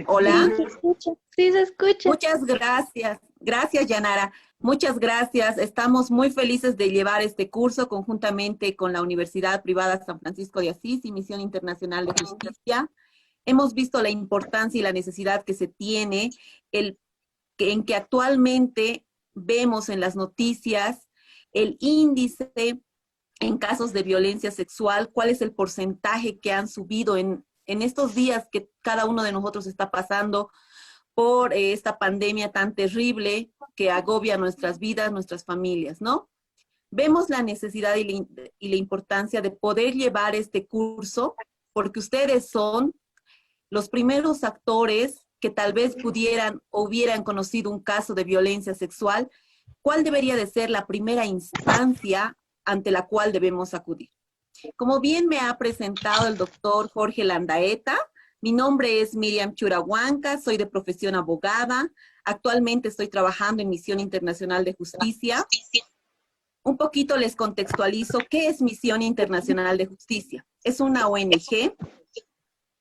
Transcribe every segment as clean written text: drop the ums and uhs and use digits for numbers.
Hola, Sí, se escucha. Sí, se escucha. muchas gracias. Gracias, Yanara. Muchas gracias. Estamos muy felices de llevar este curso conjuntamente con la Universidad Privada San Francisco de Asís y Misión Internacional de Justicia. Hemos visto la importancia y la necesidad que se tiene en que actualmente vemos en las noticias el índice en casos de violencia sexual, cuál es el porcentaje que han subido en estos días que cada uno de nosotros está pasando por esta pandemia tan terrible que agobia nuestras vidas, nuestras familias, ¿no? Vemos la necesidad y la importancia de poder llevar este curso porque ustedes son los primeros actores que tal vez pudieran o hubieran conocido un caso de violencia sexual. ¿Cuál debería de ser la primera instancia ante la cual debemos acudir? Como bien me ha presentado el doctor Jorge Landaeta, mi nombre es Miriam Churahuanca, soy de profesión abogada, actualmente estoy trabajando en Misión Internacional de Justicia. Un poquito les contextualizo qué es Misión Internacional de Justicia. Es una ONG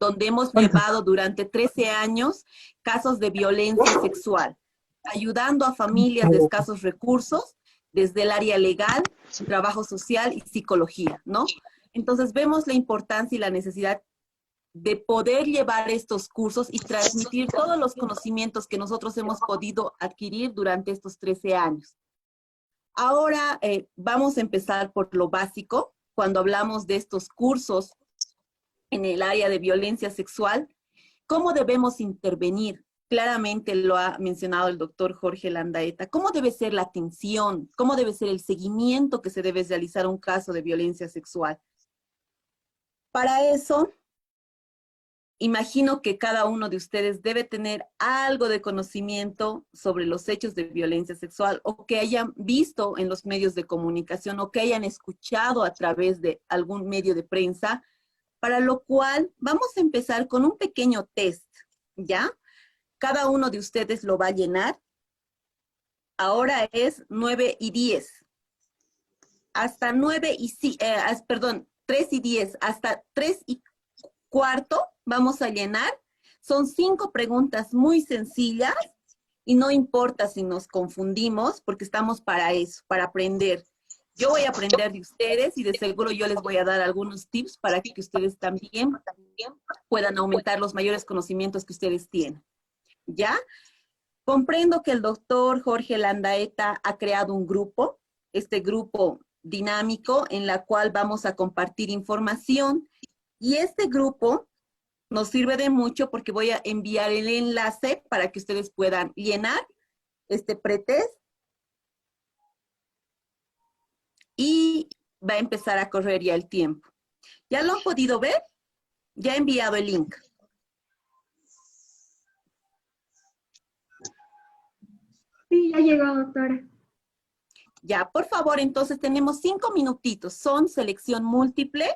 donde hemos llevado durante 13 años casos de violencia sexual, ayudando a familias de escasos recursos desde el área legal, trabajo social y psicología, ¿no? Entonces vemos la importancia y la necesidad de poder llevar estos cursos y transmitir todos los conocimientos que nosotros hemos podido adquirir durante estos 13 años. Ahora vamos a empezar por lo básico. Cuando hablamos de estos cursos en el área de violencia sexual, ¿cómo debemos intervenir? Claramente lo ha mencionado el doctor Jorge Landaeta. ¿Cómo debe ser la atención? ¿Cómo debe ser el seguimiento que se debe realizar a un caso de violencia sexual? Para eso, imagino que cada uno de ustedes debe tener algo de conocimiento sobre los hechos de violencia sexual o que hayan visto en los medios de comunicación o que hayan escuchado a través de algún medio de prensa, para lo cual vamos a empezar con un pequeño test, ¿ya? Cada uno de ustedes lo va a llenar. Ahora es 9:10. Hasta 3:10, hasta 3:15 vamos a llenar. Son 5 preguntas muy sencillas y no importa si nos confundimos porque estamos para eso, para aprender. Yo voy a aprender de ustedes y de seguro yo les voy a dar algunos tips para que ustedes también puedan aumentar los mayores conocimientos que ustedes tienen. ¿Ya? Comprendo que el doctor Jorge Landaeta ha creado un grupo, este grupo dinámico en la cual vamos a compartir información y este grupo nos sirve de mucho porque voy a enviar el enlace para que ustedes puedan llenar este pretest y va a empezar a correr ya el tiempo. ¿Ya lo han podido ver? Ya he enviado el link. Sí, ya llegó, doctora. Ya, por favor, entonces tenemos 5 minutitos. Son selección múltiple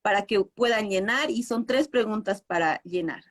para que puedan llenar y son 3 preguntas para llenar.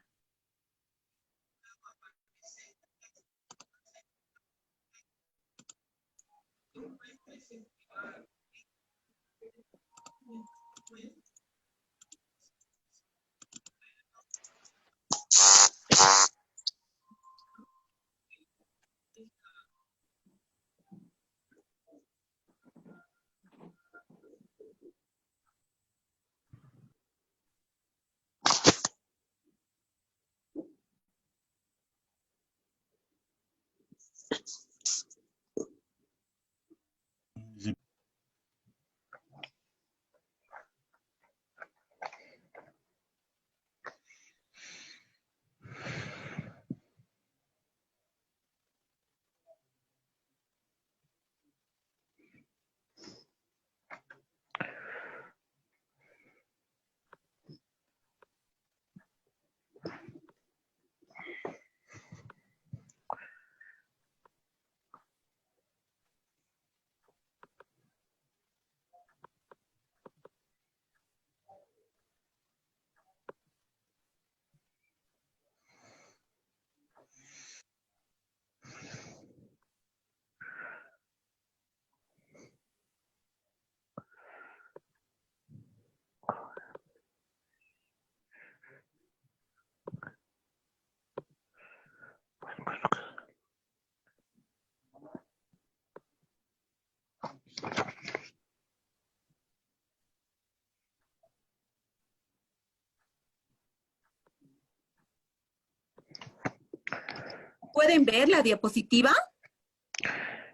¿Pueden ver la diapositiva?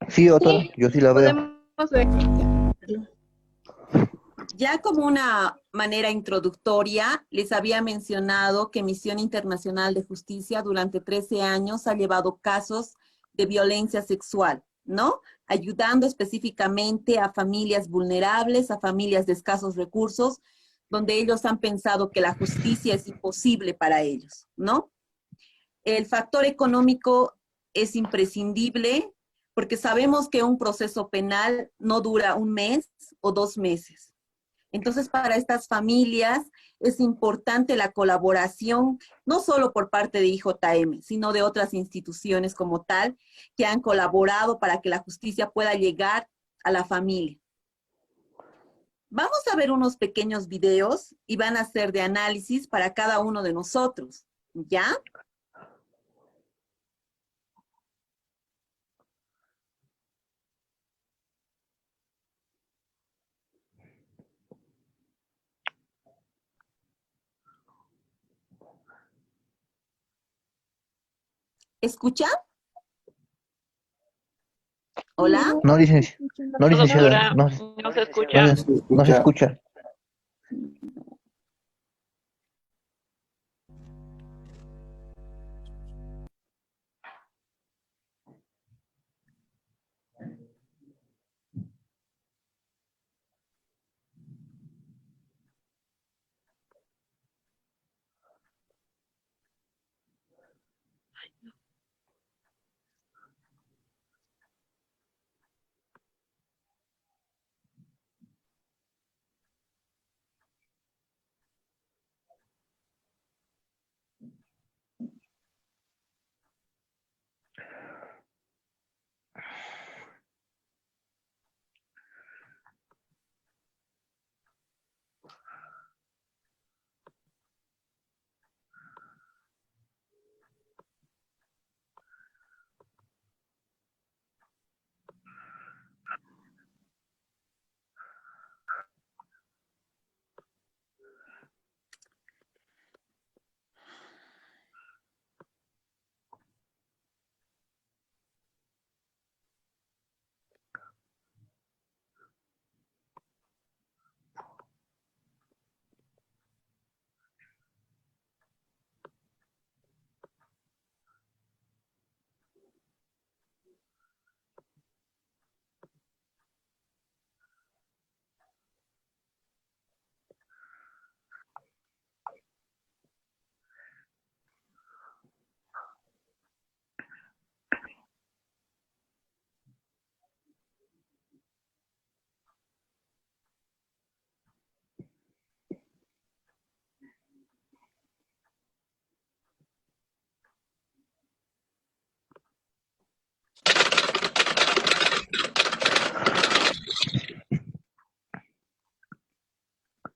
Sí, doctora, yo sí la veo. Podemos ver. Ya como una manera introductoria, les había mencionado que Misión Internacional de Justicia durante 13 años ha llevado casos de violencia sexual, ¿no? Ayudando específicamente a familias vulnerables, a familias de escasos recursos, donde ellos han pensado que la justicia es imposible para ellos, ¿no? El factor económico es imprescindible porque sabemos que un proceso penal no dura un mes o 2 meses. Entonces, para estas familias es importante la colaboración, no solo por parte de IJM, sino de otras instituciones como tal, que han colaborado para que la justicia pueda llegar a la familia. Vamos a ver unos pequeños videos y van a ser de análisis para cada uno de nosotros, ¿ya? ¿Escucha? ¿Hola? No, no, licenciada, Doctora, no se escucha. no se escucha.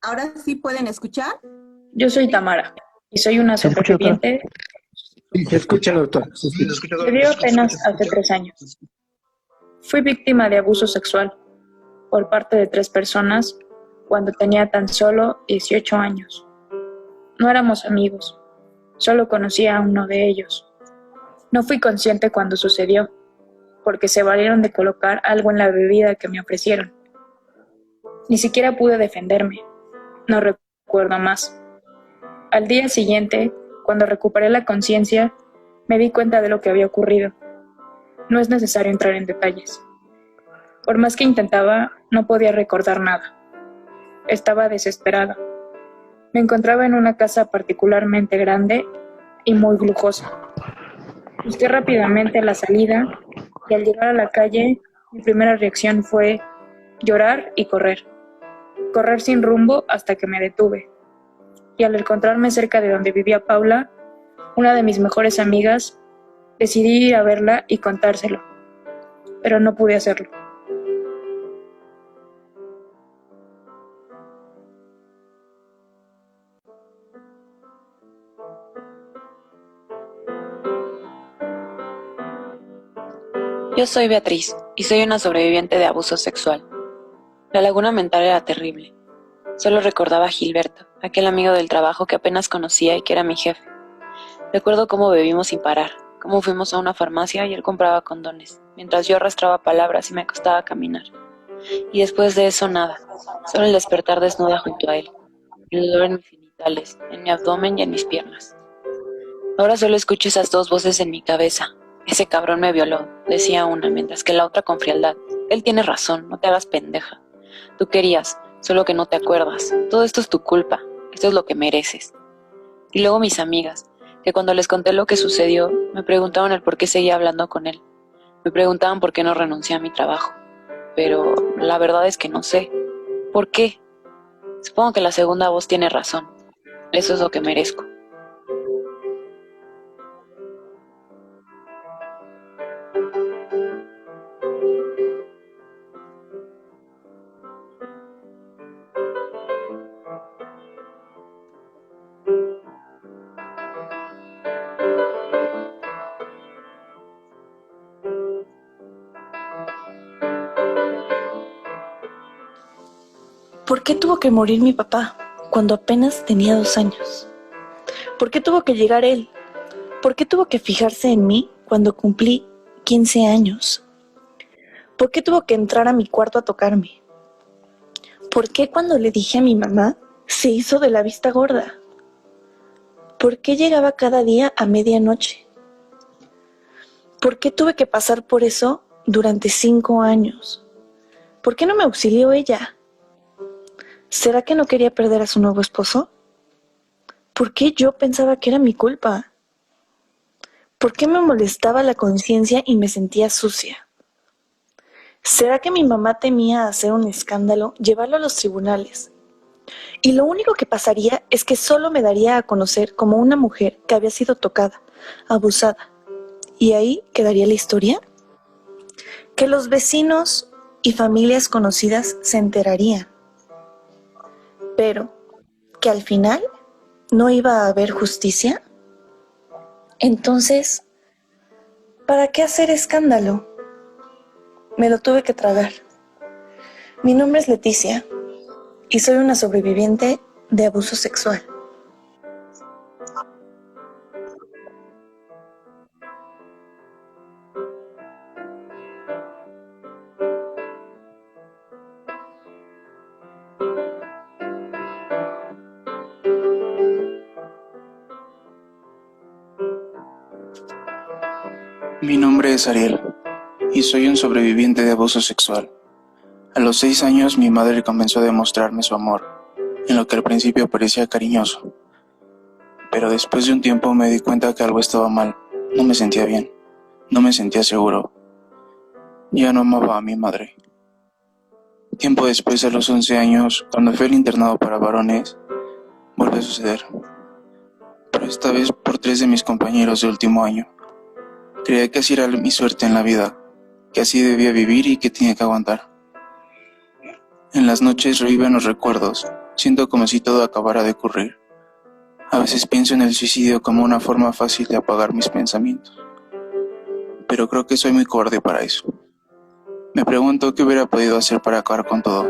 ¿Ahora sí pueden escuchar? Yo soy Tamara y soy una ¿Se escucha, doctora? sobreviviente. Sí, se escucha, doctor. Se escucha. Sucedió apenas hace 3 años. Fui víctima de abuso sexual por parte de 3 personas cuando tenía tan solo 18 años. No éramos amigos, solo conocía a uno de ellos. No fui consciente cuando sucedió, porque se valieron de colocar algo en la bebida que me ofrecieron. Ni siquiera pude defenderme, no recuerdo más. Al día siguiente, cuando recuperé la conciencia, me di cuenta de lo que había ocurrido. No es necesario entrar en detalles. Por más que intentaba, no podía recordar nada. Estaba desesperada. Me encontraba en una casa particularmente grande y muy lujosa. Busqué rápidamente la salida y al llegar a la calle, mi primera reacción fue llorar y correr. Correr sin rumbo hasta que me detuve. Y al encontrarme cerca de donde vivía Paula, una de mis mejores amigas, decidí ir a verla y contárselo, pero no pude hacerlo. Yo soy Beatriz y soy una sobreviviente de abuso sexual. La laguna mental era terrible. Solo recordaba a Gilberto, aquel amigo del trabajo que apenas conocía y que era mi jefe. Recuerdo cómo bebimos sin parar, cómo fuimos a una farmacia y él compraba condones, mientras yo arrastraba palabras y me costaba caminar. Y después de eso nada, solo el despertar desnuda junto a él, el dolor en mis genitales, en mi abdomen y en mis piernas. Ahora solo escucho esas dos voces en mi cabeza. Ese cabrón me violó, decía una, mientras que la otra con frialdad. Él tiene razón, no te hagas pendeja. Tú querías, solo que no te acuerdas. Todo esto es tu culpa, esto es lo que mereces. Y luego mis amigas, que cuando les conté lo que sucedió, me preguntaban el por qué seguía hablando con él. Me preguntaban por qué no renuncié a mi trabajo. Pero la verdad es que no sé. ¿Por qué? Supongo que la segunda voz tiene razón. Eso es lo que merezco. ¿Por qué tuvo que morir mi papá cuando apenas tenía 2 años? ¿Por qué tuvo que llegar él? ¿Por qué tuvo que fijarse en mí cuando cumplí 15 años? ¿Por qué tuvo que entrar a mi cuarto a tocarme? ¿Por qué cuando le dije a mi mamá se hizo de la vista gorda? ¿Por qué llegaba cada día a medianoche? ¿Por qué tuve que pasar por eso durante 5 años? ¿Por qué no me auxilió ella? ¿Será que no quería perder a su nuevo esposo? ¿Por qué yo pensaba que era mi culpa? ¿Por qué me molestaba la conciencia y me sentía sucia? ¿Será que mi mamá temía hacer un escándalo, llevarlo a los tribunales? Y lo único que pasaría es que solo me daría a conocer como una mujer que había sido tocada, abusada. ¿Y ahí quedaría la historia? Que los vecinos y familias conocidas se enterarían. Pero que al final no iba a haber justicia. Entonces, ¿para qué hacer escándalo? Me lo tuve que tragar. Mi nombre es Leticia y soy una sobreviviente de abuso sexual. Mi nombre es Ariel y soy un sobreviviente de abuso sexual. A los 6 años mi madre comenzó a demostrarme su amor, en lo que al principio parecía cariñoso. Pero después de un tiempo me di cuenta que algo estaba mal. No me sentía bien, no me sentía seguro. Ya no amaba a mi madre. Tiempo después, a los 11 años, cuando fui al internado para varones, volvió a suceder. Pero esta vez por 3 de mis compañeros de último año. Creía que así era mi suerte en la vida, que así debía vivir y que tenía que aguantar. En las noches reviven los recuerdos, siento como si todo acabara de ocurrir. A veces pienso en el suicidio como una forma fácil de apagar mis pensamientos. Pero creo que soy muy cobarde para eso. Me pregunto qué hubiera podido hacer para acabar con todo.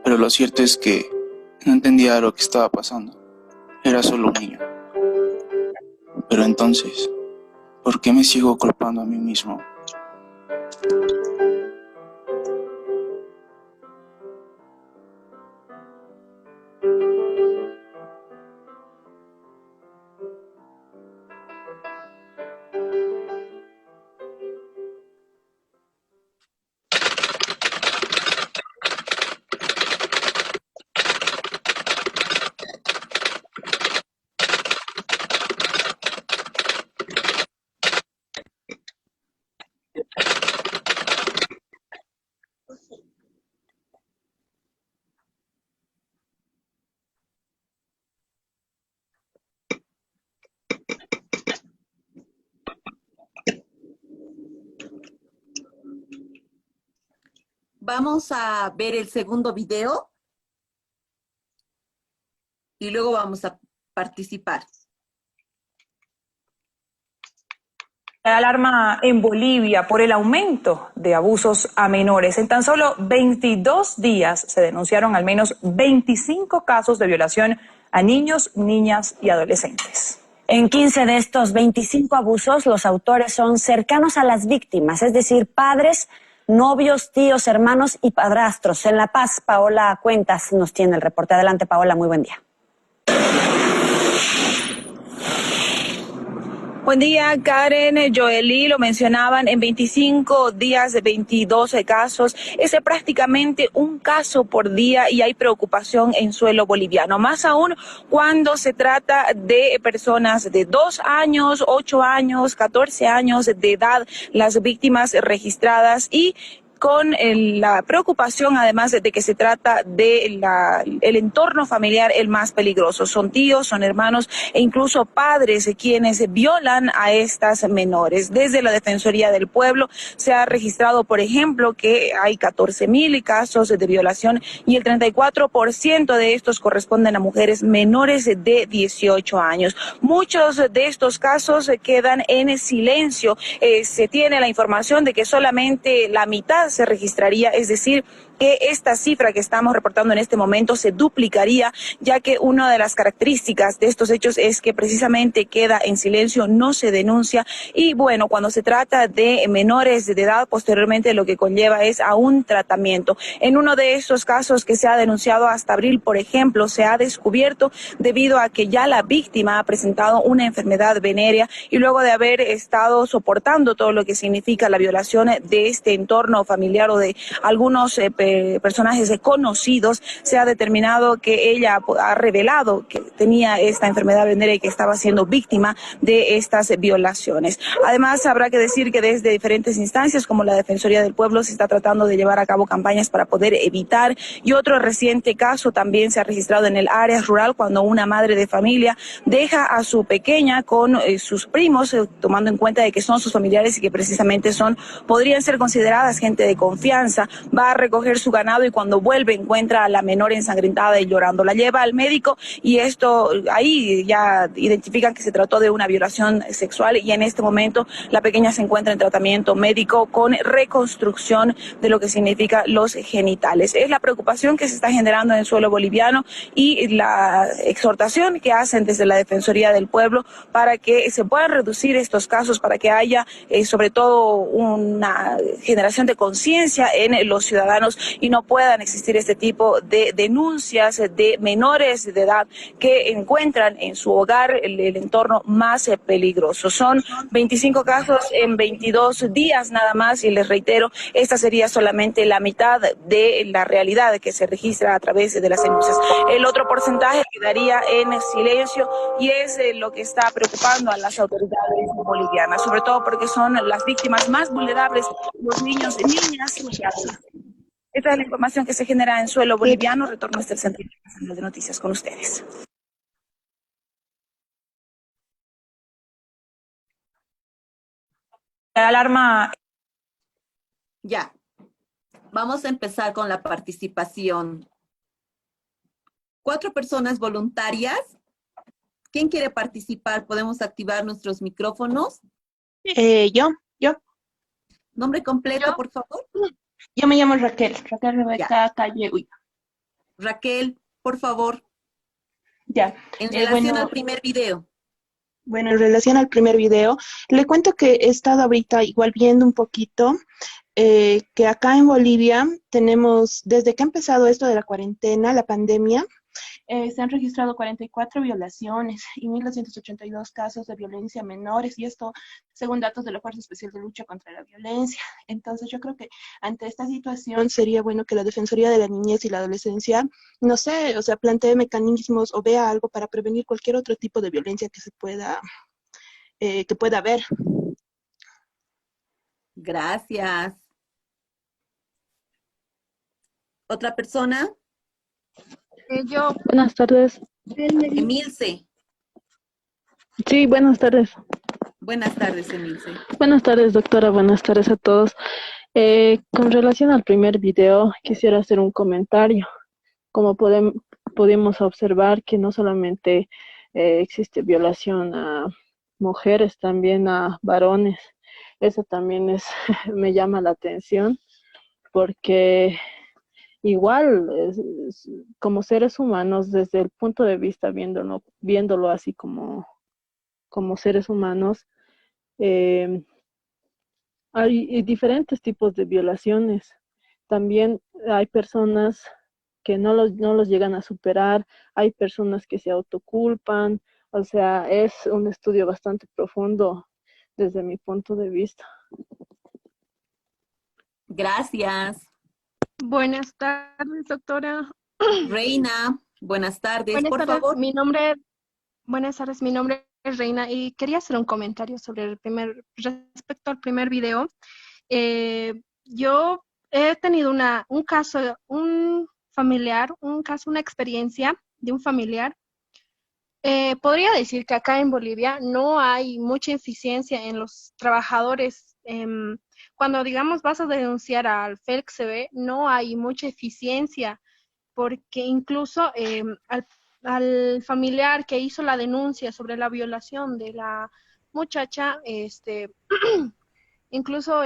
Pero lo cierto es que no entendía lo que estaba pasando. Era solo un niño. Pero entonces, ¿por qué me sigo culpando a mí mismo? Vamos a ver el segundo video y luego vamos a participar. La alarma en Bolivia por el aumento de abusos a menores. En tan solo 22 días se denunciaron al menos 25 casos de violación a niños, niñas y adolescentes. En 15 de estos 25 abusos, los autores son cercanos a las víctimas, es decir, padres, novios, tíos, hermanos y padrastros. En La Paz, Paola Cuentas nos tiene el reporte. Adelante, Paola, muy buen día. Buen día, Karen, Joely, lo mencionaban, en 25 días de 22 casos, es prácticamente un caso por día y hay preocupación en suelo boliviano, más aún cuando se trata de personas de 2 años, 8 años, 14 años de edad, las víctimas registradas y con la preocupación, además de que se trata de el entorno familiar el más peligroso. Son tíos, son hermanos e incluso padres quienes violan a estas menores. Desde la Defensoría del Pueblo se ha registrado, por ejemplo, que hay 14.000 casos de violación y el 34% de estos corresponden a mujeres menores de 18 años. Muchos de estos casos quedan en silencio. Se tiene la información de que solamente la mitad se registraría, es decir, que esta cifra que estamos reportando en este momento se duplicaría, ya que una de las características de estos hechos es que precisamente queda en silencio, no se denuncia y bueno, cuando se trata de menores de edad, posteriormente lo que conlleva es a un tratamiento. En uno de esos casos que se ha denunciado hasta abril, por ejemplo, se ha descubierto debido a que ya la víctima ha presentado una enfermedad venérea y luego de haber estado soportando todo lo que significa la violación de este entorno familiar o de algunos personajes conocidos, se ha determinado que ella ha revelado que tenía esta enfermedad venérea y que estaba siendo víctima de estas violaciones. Además, habrá que decir que desde diferentes instancias, como la Defensoría del Pueblo, se está tratando de llevar a cabo campañas para poder evitar. Y otro reciente caso también se ha registrado en el área rural, cuando una madre de familia deja a su pequeña con sus primos, tomando en cuenta de que son sus familiares y que precisamente podrían ser consideradas gente de confianza. Va a recoger su ganado y cuando vuelve encuentra a la menor ensangrentada y llorando. La lleva al médico y ahí ya identifican que se trató de una violación sexual y en este momento la pequeña se encuentra en tratamiento médico con reconstrucción de lo que significa los genitales. Es la preocupación que se está generando en el suelo boliviano y la exhortación que hacen desde la Defensoría del Pueblo para que se puedan reducir estos casos, para que haya sobre todo una generación de conciencia en los ciudadanos y no puedan existir este tipo de denuncias de menores de edad que encuentran en su hogar el entorno más peligroso. Son 25 casos en 22 días nada más y les reitero, esta sería solamente la mitad de la realidad que se registra a través de las denuncias. El otro porcentaje quedaría en silencio y es lo que está preocupando a las autoridades bolivianas, sobre todo porque son las víctimas más vulnerables, los niños, niñas y adultos. Esta es la información que se genera en suelo boliviano. Retorno hasta el Centro de Noticias con ustedes. La alarma. Ya. Vamos a empezar con la participación. 4 personas voluntarias. ¿Quién quiere participar? ¿Podemos activar nuestros micrófonos? Yo. Nombre completo, por favor. Yo me llamo Raquel Rebeca Calle. Raquel, por favor. Ya. En relación al primer video. Bueno, en relación al primer video, le cuento que he estado ahorita igual viendo un poquito que acá en Bolivia tenemos, desde que ha empezado esto de la cuarentena, la pandemia, se han registrado 44 violaciones y 1.282 casos de violencia a menores, y esto según datos de la Fuerza Especial de Lucha contra la Violencia. Entonces yo creo que ante esta situación sería bueno que la Defensoría de la Niñez y la Adolescencia, no sé, o sea, plantee mecanismos o vea algo para prevenir cualquier otro tipo de violencia que pueda haber. Gracias. ¿Otra persona? Yo, buenas tardes. Emilce. Sí, buenas tardes. Buenas tardes, Emilce. Buenas tardes, doctora. Buenas tardes a todos. Con relación al primer video, quisiera hacer un comentario. Como podemos observar que no solamente existe violación a mujeres, también a varones. Eso también me llama la atención porque igual, como seres humanos, desde el punto de vista viéndolo así como como seres humanos, eh, hay diferentes tipos de violaciones. También hay personas que no los llegan a superar, hay personas que se autoculpan, o sea, es un estudio bastante profundo desde mi punto de vista. Gracias. Buenas tardes, doctora. Reina, buenas tardes, Buenas por tardes, favor. buenas tardes, mi nombre es Reina y quería hacer un comentario sobre respecto al primer video. Yo he tenido un caso, una experiencia de un familiar. Podría decir que acá en Bolivia no hay mucha eficiencia en los trabajadores. Cuando, digamos, vas a denunciar al FELCSB, no hay mucha eficiencia, porque incluso al familiar que hizo la denuncia sobre la violación de la muchacha, incluso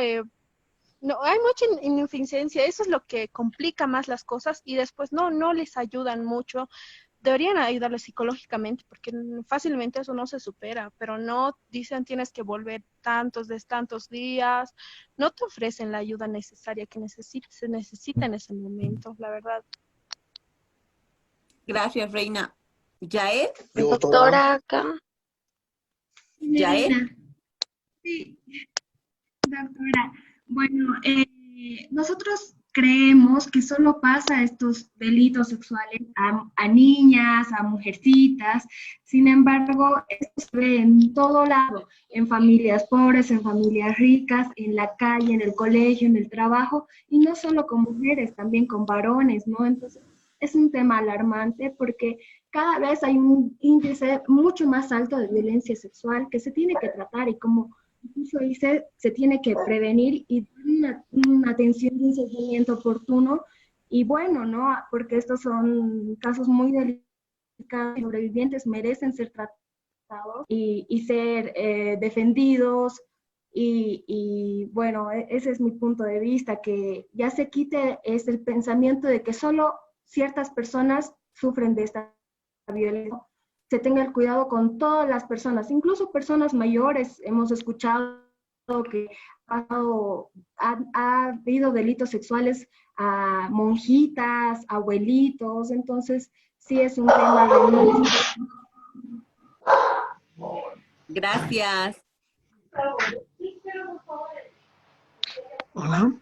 no hay mucha ineficiencia. Eso es lo que complica más las cosas y después no les ayudan mucho. Deberían ayudarles psicológicamente porque fácilmente eso no se supera, pero no dicen tienes que volver tantos días, no te ofrecen la ayuda necesaria que se necesita en ese momento, la verdad. Gracias, Reina. ¿Yael? Doctora, acá. ¿Yael? Sí, doctora. Bueno, nosotros creemos que solo pasa estos delitos sexuales a niñas, a mujercitas. Sin embargo, esto se ve en todo lado, en familias pobres, en familias ricas, en la calle, en el colegio, en el trabajo, y no solo con mujeres, también con varones, ¿no? Entonces, es un tema alarmante porque cada vez hay un índice mucho más alto de violencia sexual que se tiene que tratar y como incluso dice, se tiene que prevenir y dar una atención y un seguimiento oportuno. Y bueno, ¿no? Porque estos son casos muy delicados, los sobrevivientes merecen ser tratados y ser defendidos. Y bueno, ese es mi punto de vista, que ya se quite el pensamiento de que solo ciertas personas sufren de esta violencia. Se tenga el cuidado con todas las personas, incluso personas mayores. Hemos escuchado que ha habido delitos sexuales a monjitas, abuelitos, entonces sí es un tema de... Gracias. Hola.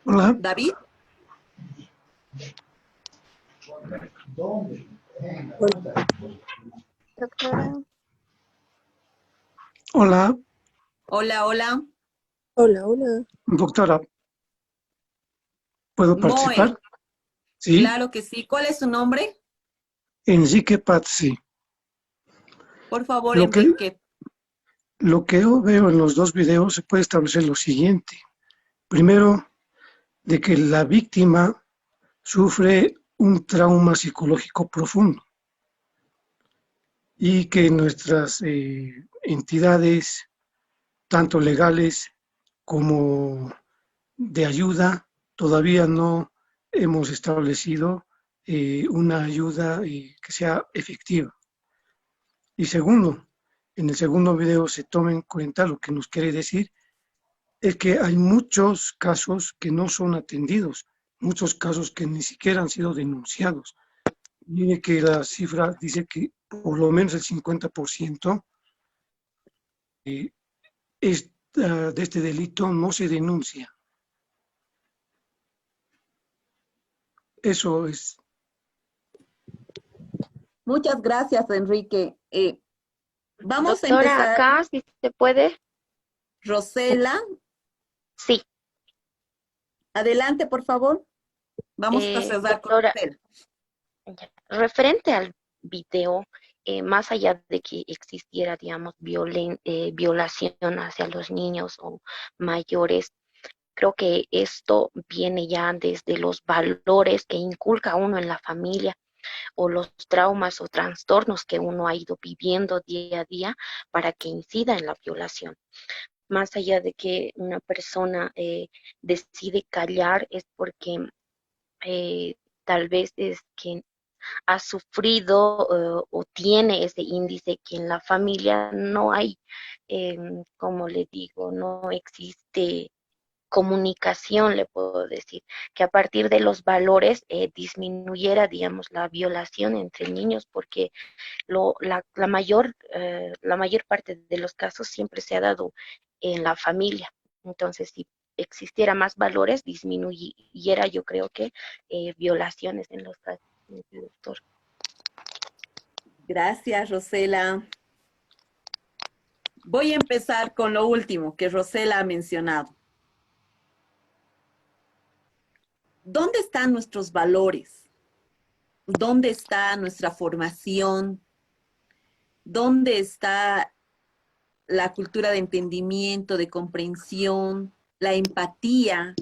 Hola. David. Doctora. Hola. Hola, hola. Hola. Doctora, ¿puedo participar? Moe. Sí. Claro que sí. ¿Cuál es su nombre? Enrique Pazzi. Por favor, Enrique. Lo que yo veo en los dos videos se puede establecer lo siguiente. Primero, de que la víctima sufre un trauma psicológico profundo y que nuestras entidades, tanto legales como de ayuda, todavía no hemos establecido una ayuda que sea efectiva. Y segundo, en el segundo video se toma en cuenta lo que nos quiere decir es que hay muchos casos que no son atendidos, muchos casos que ni siquiera han sido denunciados. Mire que la cifra dice que por lo menos el 50% de este delito no se denuncia. Eso es. Muchas gracias, Enrique. Vamos Doctora, a empezar. acá, si se puede. Rosela. Sí. Adelante, por favor. Vamos a cerrar doctora, con Rosela. Referente al video, más allá de que existiera, digamos, violación hacia los niños o mayores, creo que esto viene ya desde los valores que inculca uno en la familia o los traumas o trastornos que uno ha ido viviendo día a día para que incida en la violación. Más allá de que una persona decide callar es porque tal vez es que ha sufrido o tiene ese índice que en la familia no hay, como le digo, no existe comunicación, le puedo decir, que a partir de los valores disminuyera, digamos, la violación entre niños, porque la mayor parte de los casos siempre se ha dado en la familia. Entonces, si existiera más valores, disminuyera, yo creo que, violaciones en los casos, doctor. Gracias, Rosela. Voy a empezar con lo último que Rosela ha mencionado. ¿Dónde están nuestros valores? ¿Dónde está nuestra formación? ¿Dónde está la cultura de entendimiento, de comprensión, la empatía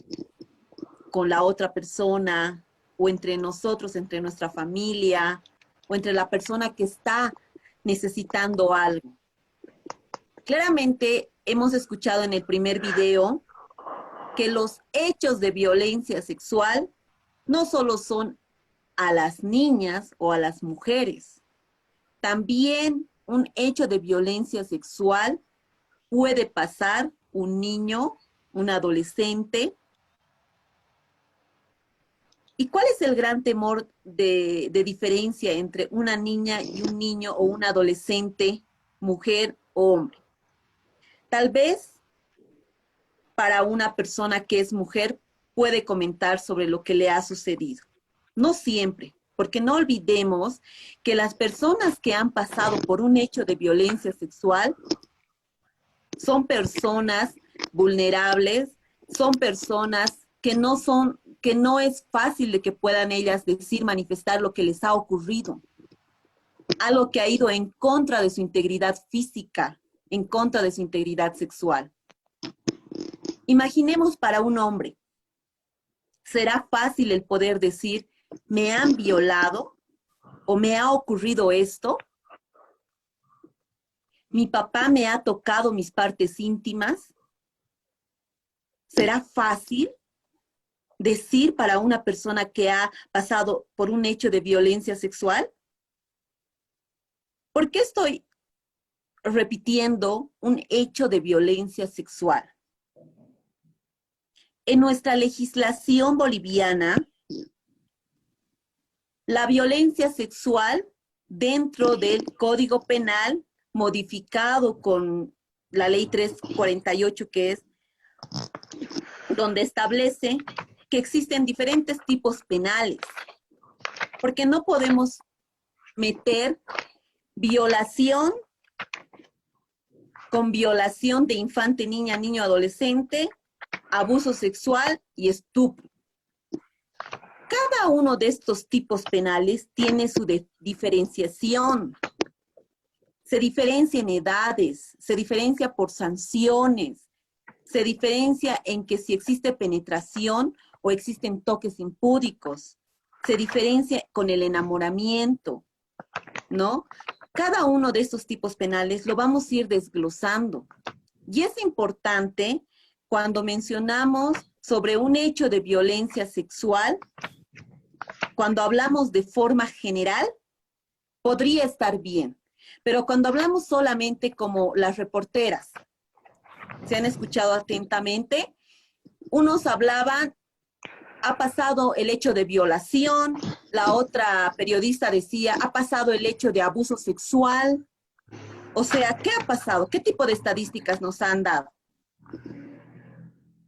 con la otra persona, o entre nosotros, entre nuestra familia, o entre la persona que está necesitando algo? Claramente hemos escuchado en el primer video que los hechos de violencia sexual no solo son a las niñas o a las mujeres. También un hecho de violencia sexual puede pasar un niño, un adolescente. ¿Y cuál es el gran temor de diferencia entre una niña y un niño o un adolescente, mujer o hombre? Tal vez para una persona que es mujer puede comentar sobre lo que le ha sucedido. No siempre, porque no olvidemos que las personas que han pasado por un hecho de violencia sexual son personas vulnerables, son personas que no es fácil de que puedan ellas decir, manifestar lo que les ha ocurrido. Algo que ha ido en contra de su integridad física, en contra de su integridad sexual. Imaginemos para un hombre, ¿será fácil el poder decir, me han violado o me ha ocurrido esto? ¿Mi papá me ha tocado mis partes íntimas? ¿Será fácil decir para una persona que ha pasado por un hecho de violencia sexual? ¿Por qué estoy repitiendo un hecho de violencia sexual? En nuestra legislación boliviana, la violencia sexual dentro del Código Penal, modificado con la Ley 348, que es donde establece que existen diferentes tipos penales, porque no podemos meter violación con violación de infante, niña, niño, adolescente, abuso sexual y estupro. Cada uno de estos tipos penales tiene su diferenciación. Se diferencia en edades, se diferencia por sanciones, se diferencia en que si existe penetración o existen toques impúdicos, se diferencia con el enamoramiento, ¿no? Cada uno de estos tipos penales lo vamos a ir desglosando. Y es importante cuando mencionamos sobre un hecho de violencia sexual, cuando hablamos de forma general, podría estar bien. Pero cuando hablamos solamente como las reporteras, se han escuchado atentamente, unos hablaban, ha pasado el hecho de violación, la otra periodista decía, ha pasado el hecho de abuso sexual. O sea, ¿qué ha pasado? ¿Qué tipo de estadísticas nos han dado?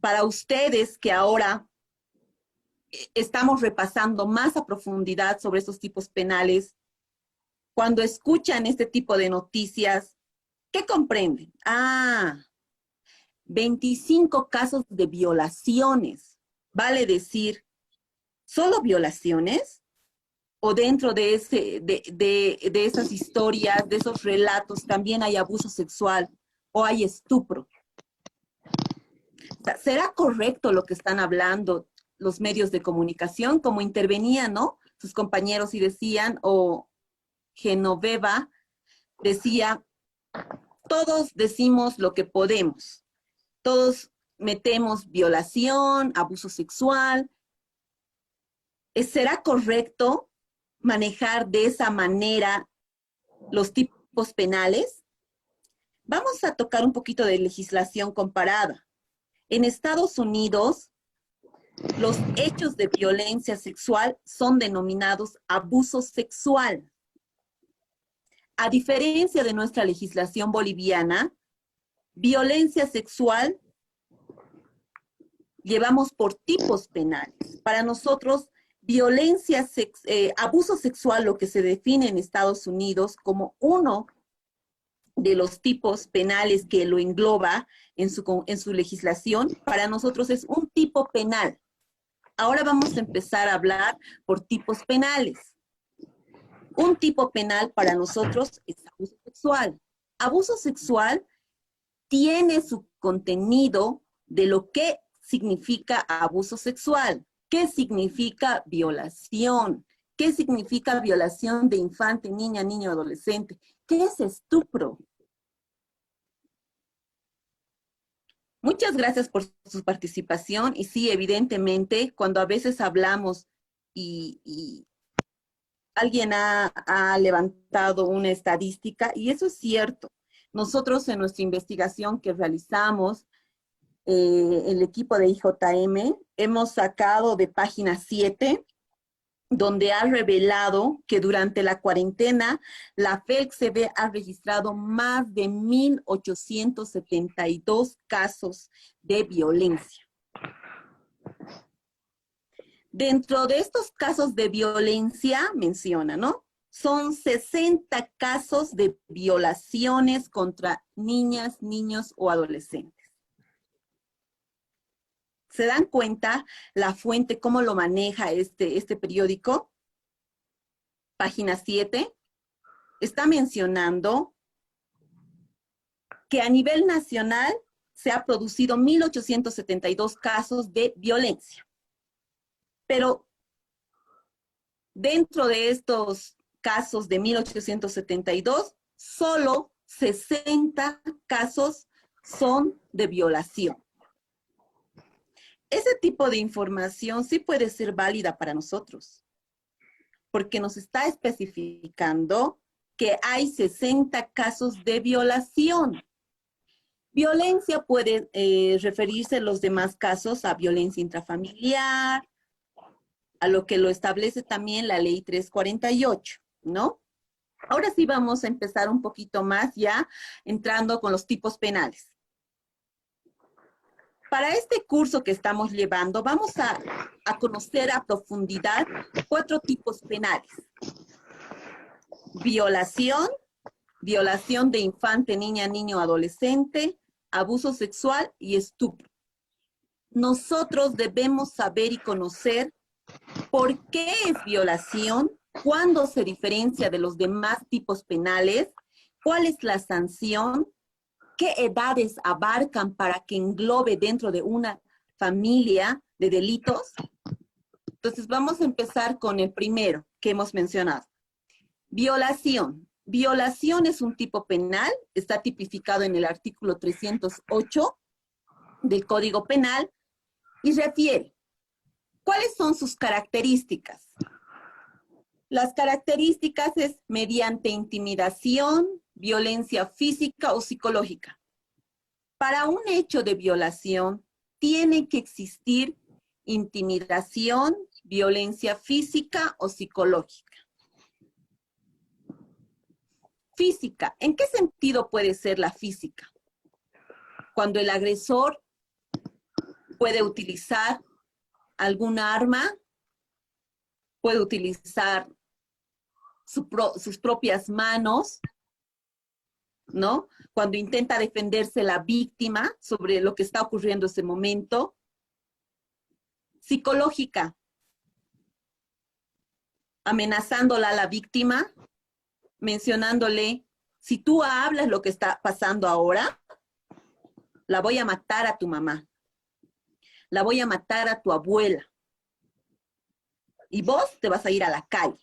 Para ustedes que ahora estamos repasando más a profundidad sobre estos tipos penales, cuando escuchan este tipo de noticias, ¿qué comprenden? 25 casos de violaciones. Vale decir, ¿solo violaciones? ¿O dentro de esas historias, de esos relatos, también hay abuso sexual o hay estupro? O sea, ¿será correcto lo que están hablando los medios de comunicación? Como intervenían, ¿no? Sus compañeros y decían, o Genoveva decía, todos decimos lo que podemos. Todos metemos violación, abuso sexual. ¿Será correcto manejar de esa manera los tipos penales, vamos a tocar un poquito de legislación comparada. En Estados Unidos, los hechos de violencia sexual son denominados abuso sexual. A diferencia de nuestra legislación boliviana, violencia sexual llevamos por tipos penales. Para nosotros, abuso sexual, lo que se define en Estados Unidos como uno de los tipos penales que lo engloba en su legislación, para nosotros es un tipo penal. Ahora vamos a empezar a hablar por tipos penales. Un tipo penal para nosotros es abuso sexual. Abuso sexual tiene su contenido de lo que significa abuso sexual. ¿Qué significa violación? ¿Qué significa violación de infante, niña, niño, adolescente? ¿Qué es estupro? Muchas gracias por su participación y sí, evidentemente, cuando a veces hablamos y alguien ha levantado una estadística, y eso es cierto. Nosotros en nuestra investigación que realizamos, el equipo de IJM, hemos sacado de página 7, donde ha revelado que durante la cuarentena, la FELCB ha registrado más de 1.872 casos de violencia. Dentro de estos casos de violencia, menciona, ¿no? Son 60 casos de violaciones contra niñas, niños o adolescentes. ¿Se dan cuenta la fuente, cómo lo maneja este periódico? Página 7. Está mencionando que a nivel nacional se ha producido 1.872 casos de violencia. Pero dentro de estos casos de 1.872, solo 60 casos son de violación. Ese tipo de información sí puede ser válida para nosotros, porque nos está especificando que hay 60 casos de violación. Violencia puede referirse en los demás casos a violencia intrafamiliar, a lo que lo establece también la ley 348, ¿no? Ahora sí vamos a empezar un poquito más ya entrando con los tipos penales. Para este curso que estamos llevando, vamos a conocer a profundidad 4 tipos penales. Violación, violación de infante, niña, niño, adolescente, abuso sexual y estupro. Nosotros debemos saber y conocer por qué es violación, cuándo se diferencia de los demás tipos penales, cuál es la sanción, qué edades abarcan para que englobe dentro de una familia de delitos. Entonces vamos a empezar con el primero que hemos mencionado. Violación. Violación es un tipo penal, está tipificado en el artículo 308 del Código Penal y refiere, ¿cuáles son sus características? Las características es mediante intimidación, violencia física o psicológica. Para un hecho de violación, tiene que existir intimidación, violencia física o psicológica. Física, ¿en qué sentido puede ser la física? Cuando el agresor puede utilizar algún arma, puede utilizar sus propias manos, ¿no? Cuando intenta defenderse la víctima sobre lo que está ocurriendo en ese momento. Psicológica, amenazándola a la víctima, mencionándole, si tú hablas lo que está pasando ahora, la voy a matar a tu mamá, la voy a matar a tu abuela, y vos te vas a ir a la calle.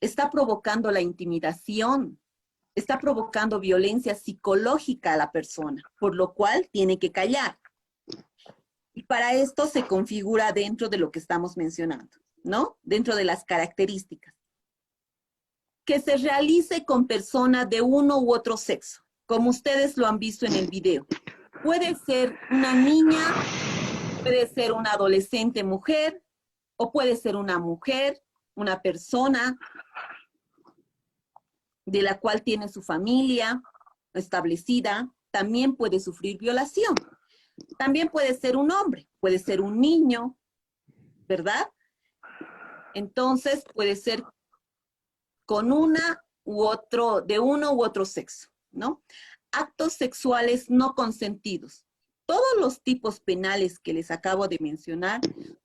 Está provocando la intimidación, está provocando violencia psicológica a la persona, por lo cual tiene que callar. Y para esto se configura dentro de lo que estamos mencionando, ¿no? Dentro de las características. Que se realice con personas de uno u otro sexo, como ustedes lo han visto en el video. Puede ser una niña, puede ser una adolescente mujer, o puede ser una mujer, una persona de la cual tiene su familia establecida, también puede sufrir violación. También puede ser un hombre, puede ser un niño, ¿verdad? Entonces puede ser con una u otro, de uno u otro sexo, ¿no? Actos sexuales no consentidos. Todos los tipos penales que les acabo de mencionar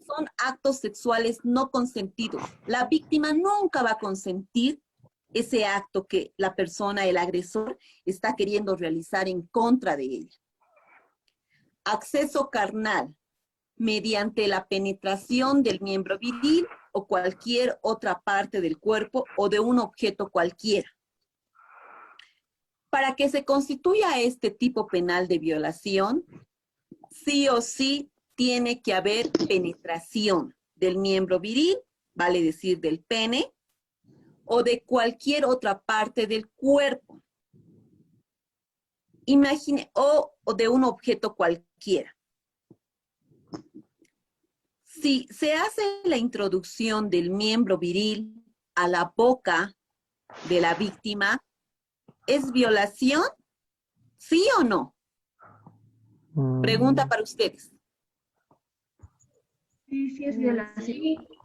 son actos sexuales no consentidos. La víctima nunca va a consentir ese acto que la persona, el agresor, está queriendo realizar en contra de ella. Acceso carnal, mediante la penetración del miembro viril o cualquier otra parte del cuerpo o de un objeto cualquiera. Para que se constituya este tipo penal de violación, sí o sí tiene que haber penetración del miembro viril, vale decir del pene, o de cualquier otra parte del cuerpo. Imagine, o de un objeto cualquiera. Si se hace la introducción del miembro viril a la boca de la víctima, ¿es violación? ¿Sí o no? Pregunta para ustedes. Sí, sí es violación.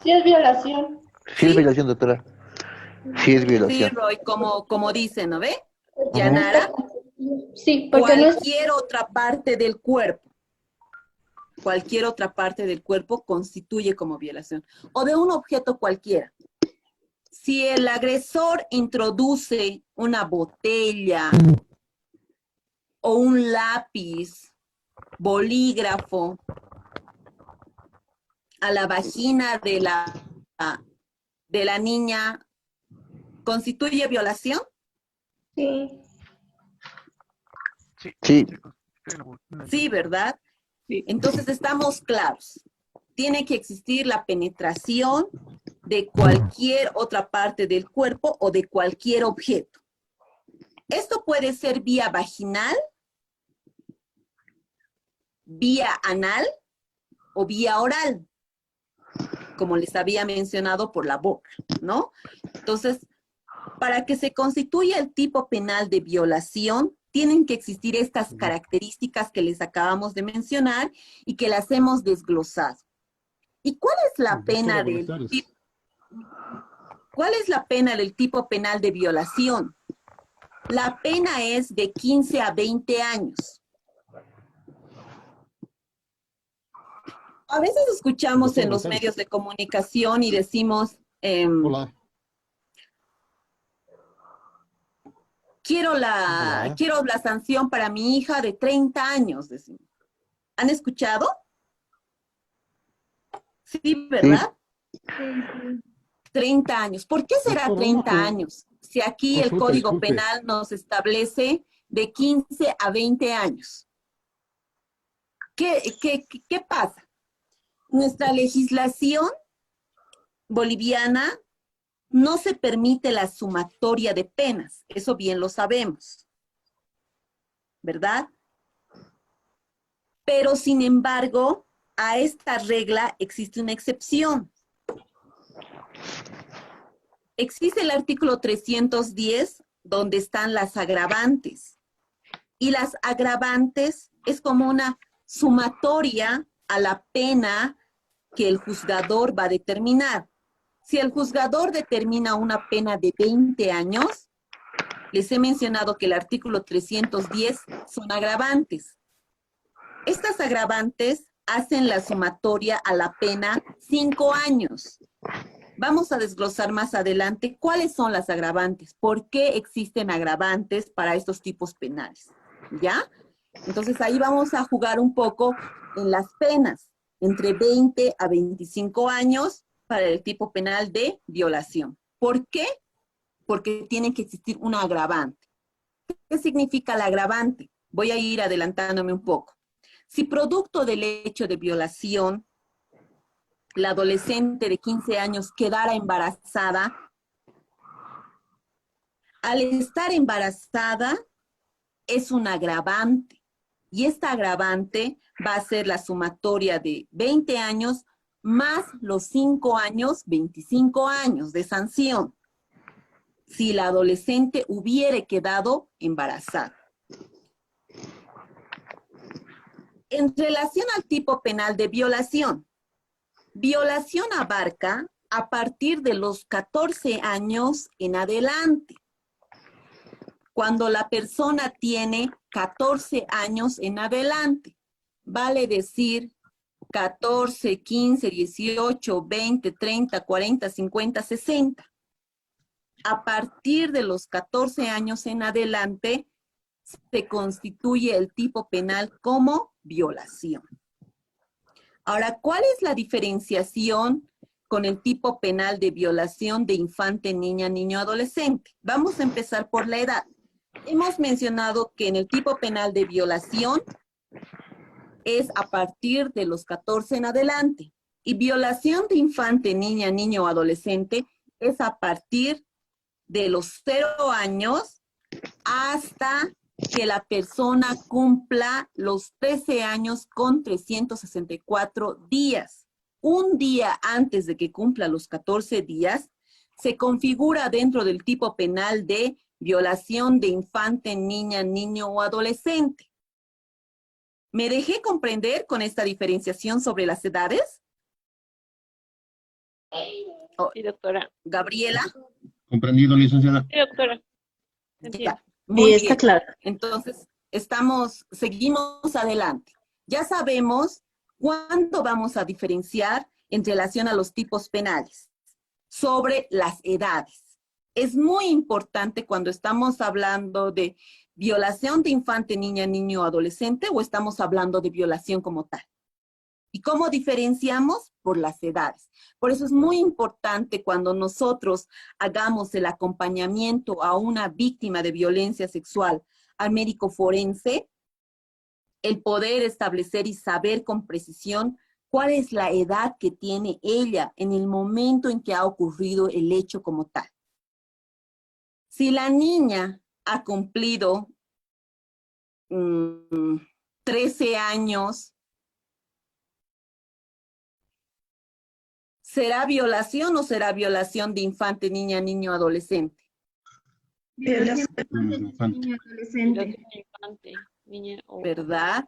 Sí es violación. Sí es violación, doctora. Sí es Sí, violación. Roy, como dicen, ¿no ve? Yanara, Sí, porque no es... cualquier otra parte del cuerpo. Cualquier otra parte del cuerpo constituye como violación. O de un objeto cualquiera. Si el agresor introduce una botella o un lápiz, bolígrafo, a la vagina de la niña, ¿constituye violación? Sí. Sí. Sí, ¿verdad? Entonces estamos claros. Tiene que existir la penetración de cualquier otra parte del cuerpo o de cualquier objeto. Esto puede ser vía vaginal, vía anal o vía oral, como les había mencionado, por la boca, ¿no? Entonces, para que se constituya el tipo penal de violación, tienen que existir estas características que les acabamos de mencionar y que las hemos desglosado. ¿Y cuál es la pena del tipo penal de violación? La pena es de 15 a 20 años. A veces escuchamos en los medios de comunicación y decimos, quiero la sanción para mi hija de 30 años, decimos. ¿Han escuchado? Sí, ¿verdad? Sí. 30 años. ¿Por qué será 30 años? Si aquí el Código Penal nos establece de 15 a 20 años. ¿Qué pasa? Nuestra legislación boliviana no se permite la sumatoria de penas. Eso bien lo sabemos. ¿Verdad? Pero, sin embargo, a esta regla existe una excepción. Existe el artículo 310, donde están las agravantes. Y las agravantes es como una sumatoria a la pena que el juzgador va a determinar. Si el juzgador determina una pena de 20 años, les he mencionado que el artículo 310 son agravantes. Estas agravantes hacen la sumatoria a la pena 5 años. Vamos a desglosar más adelante cuáles son las agravantes, por qué existen agravantes para estos tipos penales, ¿ya? Entonces ahí vamos a jugar un poco en las penas, entre 20 a 25 años para el tipo penal de violación. ¿Por qué? Porque tiene que existir una agravante. ¿Qué significa la agravante? Voy a ir adelantándome un poco. Si producto del hecho de violación, la adolescente de 15 años quedara embarazada, al estar embarazada es un agravante. Y esta agravante va a ser la sumatoria de 20 años más los 5 años, 25 años de sanción, si la adolescente hubiere quedado embarazada. En relación al tipo penal de violación, violación abarca a partir de los 14 años en adelante. Cuando la persona tiene 14 años en adelante, vale decir 14, 15, 18, 20, 30, 40, 50, 60. A partir de los 14 años en adelante, se constituye el tipo penal como violación. Ahora, ¿cuál es la diferenciación con el tipo penal de violación de infante, niña, niño, adolescente? Vamos a empezar por la edad. Hemos mencionado que en el tipo penal de violación es a partir de los 14 en adelante. Y violación de infante, niña, niño o adolescente es a partir de los 0 años hasta que la persona cumpla los 13 años con 364 días. Un día antes de que cumpla los 14 días, se configura dentro del tipo penal de violación de infante, niña, niño o adolescente. ¿Me dejé comprender con esta diferenciación sobre las edades? Sí, doctora. Gabriela. Comprendido, licenciada. Sí, doctora. Ya, muy está bien. claro. Entonces, seguimos adelante. Ya sabemos cuándo vamos a diferenciar en relación a los tipos penales sobre las edades. Es muy importante cuando estamos hablando de violación de infante, niña, niño o adolescente, o estamos hablando de violación como tal. ¿Y cómo diferenciamos? Por las edades. Por eso es muy importante cuando nosotros hagamos el acompañamiento a una víctima de violencia sexual al médico forense, el poder establecer y saber con precisión cuál es la edad que tiene ella en el momento en que ha ocurrido el hecho como tal. Si la niña ha cumplido 13 años, ¿será violación o será violación de infante, niña, niño, adolescente? Violación de infante, niño, adolescente. ¿Verdad?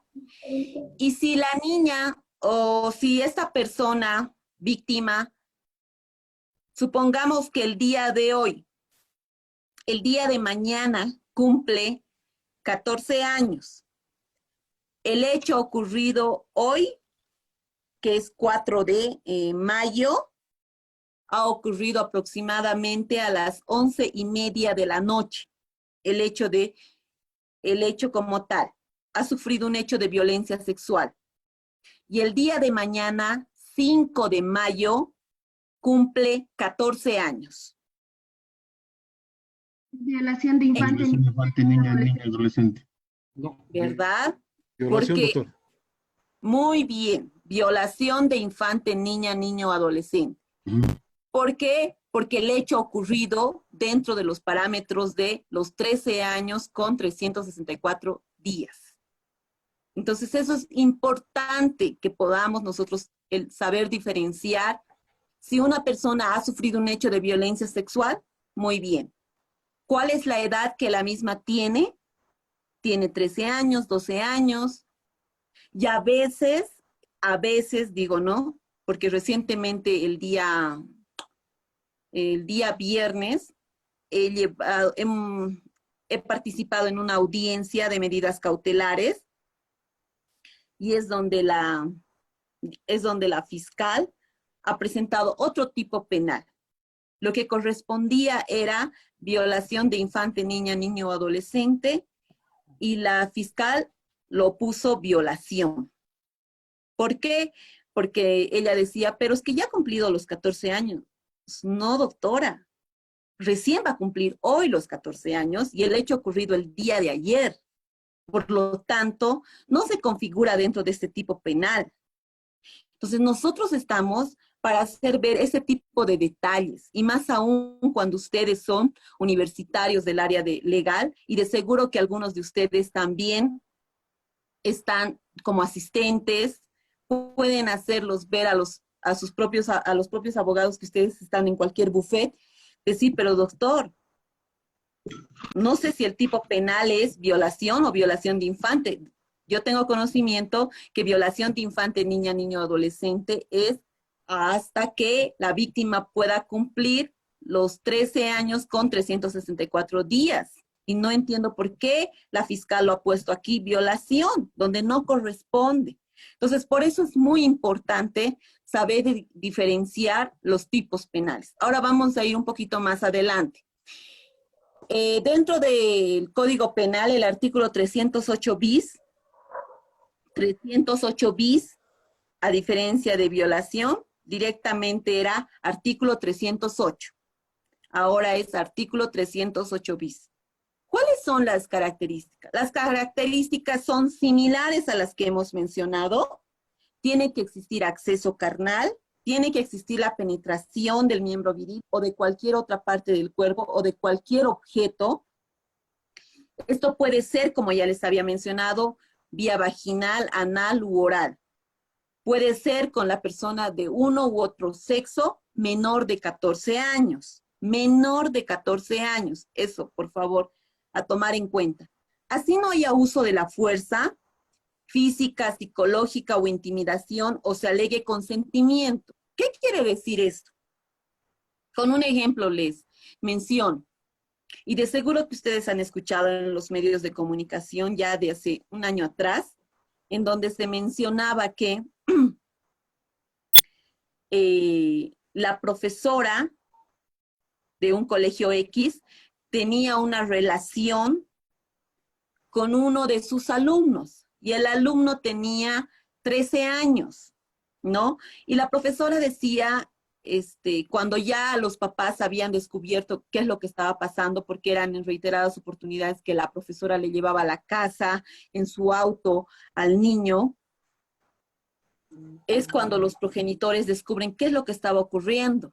Y si la niña o si esta persona víctima, supongamos que el día de hoy, el día de mañana cumple 14 años. El hecho ocurrido hoy, que es 4 de mayo, ha ocurrido aproximadamente a las 11:30 de la noche. El hecho como tal. Ha sufrido un hecho de violencia sexual. Y el día de mañana, 5 de mayo, cumple 14 años. Violación de infante, Violación de infante, niña, niño, adolescente. No. ¿Verdad? Violación, Porque, doctor. muy bien, violación de infante, niña, niño, adolescente. ¿Por qué? Porque el hecho ha ocurrido dentro de los parámetros de los 13 años con 364 días. Entonces, eso es importante que podamos nosotros saber diferenciar. Si una persona ha sufrido un hecho de violencia sexual, muy bien. ¿Cuál es la edad que la misma tiene? Tiene 13 años, 12 años. Y a veces digo, ¿no? Porque recientemente el día viernes he participado en una audiencia de medidas cautelares y es donde la fiscal ha presentado otro tipo penal. Lo que correspondía era violación de infante, niña, niño o adolescente, y la fiscal lo puso violación. ¿Por qué? Porque ella decía, pero es que ya ha cumplido los 14 años. No, doctora, recién va a cumplir hoy los 14 años y el hecho ha ocurrido el día de ayer. Por lo tanto, no se configura dentro de este tipo penal. Entonces, nosotros estamos para hacer ver ese tipo de detalles, y más aún cuando ustedes son universitarios del área de legal, y de seguro que algunos de ustedes también están como asistentes, pueden hacerlos ver a los propios abogados que ustedes están en cualquier bufet, decir, pero doctor, no sé si el tipo penal es violación o violación de infante. Yo tengo conocimiento que violación de infante, niña, niño, adolescente es hasta que la víctima pueda cumplir los 13 años con 364 días. Y no entiendo por qué la fiscal lo ha puesto aquí, violación, donde no corresponde. Entonces, por eso es muy importante saber diferenciar los tipos penales. Ahora vamos a ir un poquito más adelante. Dentro del Código Penal, el artículo 308 bis, a diferencia de violación, directamente era artículo 308. Ahora es artículo 308 bis. ¿Cuáles son las características? Las características son similares a las que hemos mencionado. Tiene que existir acceso carnal, tiene que existir la penetración del miembro viril o de cualquier otra parte del cuerpo o de cualquier objeto. Esto puede ser, como ya les había mencionado, vía vaginal, anal u oral. Puede ser con la persona de uno u otro sexo menor de 14 años. Menor de 14 años. Eso, por favor, a tomar en cuenta. Así no haya uso de la fuerza física, psicológica o intimidación o se alegue consentimiento. ¿Qué quiere decir esto? Con un ejemplo les menciono. Y de seguro que ustedes han escuchado en los medios de comunicación ya de hace un año atrás, en donde se mencionaba que la profesora de un colegio X tenía una relación con uno de sus alumnos y el alumno tenía 13 años, ¿no? Y la profesora decía, cuando ya los papás habían descubierto qué es lo que estaba pasando, porque eran en reiteradas oportunidades que la profesora le llevaba a la casa, en su auto, al niño, es cuando los progenitores descubren qué es lo que estaba ocurriendo.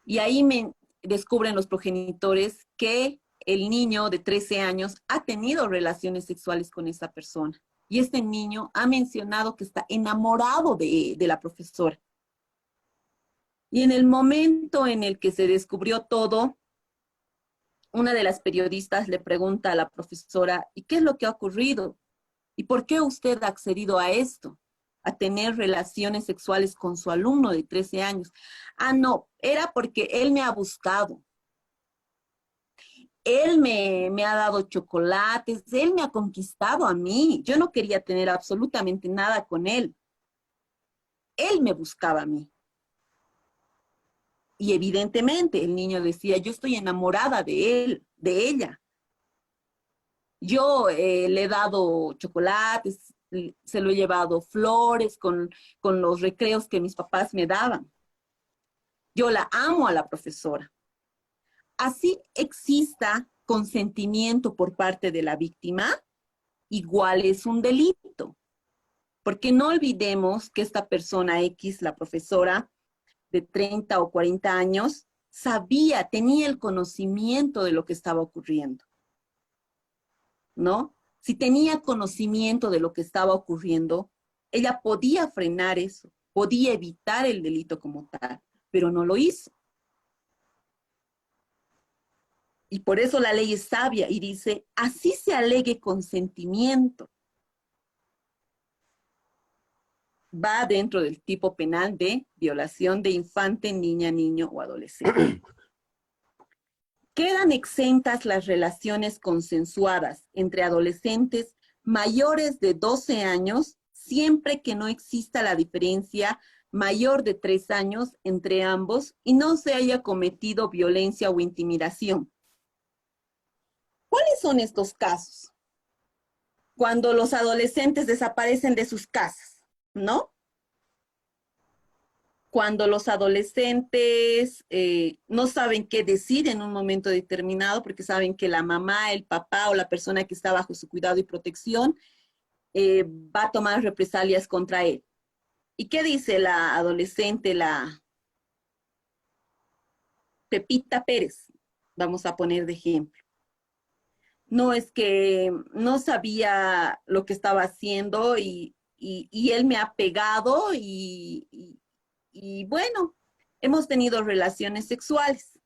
Y ahí descubren los progenitores que el niño de 13 años ha tenido relaciones sexuales con esa persona. Y este niño ha mencionado que está enamorado de la profesora. Y en el momento en el que se descubrió todo, una de las periodistas le pregunta a la profesora, ¿y qué es lo que ha ocurrido? ¿Y por qué usted ha accedido a esto? A tener relaciones sexuales con su alumno de 13 años. Ah, no, era porque él me ha buscado. Él me ha dado chocolates, él me ha conquistado a mí. Yo no quería tener absolutamente nada con él. Él me buscaba a mí. Y evidentemente el niño decía, yo estoy enamorada de él, de ella. Yo le he dado chocolates, se lo he llevado flores con los recreos que mis papás me daban. Yo la amo a la profesora. Así exista consentimiento por parte de la víctima, igual es un delito. Porque no olvidemos que esta persona X, la profesora de 30 o 40 años, sabía, tenía el conocimiento de lo que estaba ocurriendo, ¿no? Si tenía conocimiento de lo que estaba ocurriendo, ella podía frenar eso, podía evitar el delito como tal, pero no lo hizo. Y por eso la ley es sabia y dice, así se alegue consentimiento. Va dentro del tipo penal de violación de infante, niña, niño o adolescente. Quedan exentas las relaciones consensuadas entre adolescentes mayores de 12 años, siempre que no exista la diferencia mayor de 3 años entre ambos y no se haya cometido violencia o intimidación. ¿Cuáles son estos casos? Cuando los adolescentes desaparecen de sus casas, ¿no? Cuando los adolescentes no saben qué decir en un momento determinado porque saben que la mamá, el papá o la persona que está bajo su cuidado y protección va a tomar represalias contra él. ¿Y qué dice la adolescente, la Pepita Pérez? Vamos a poner de ejemplo. No, es que no sabía lo que estaba haciendo y él me ha pegado y bueno, hemos tenido relaciones sexuales,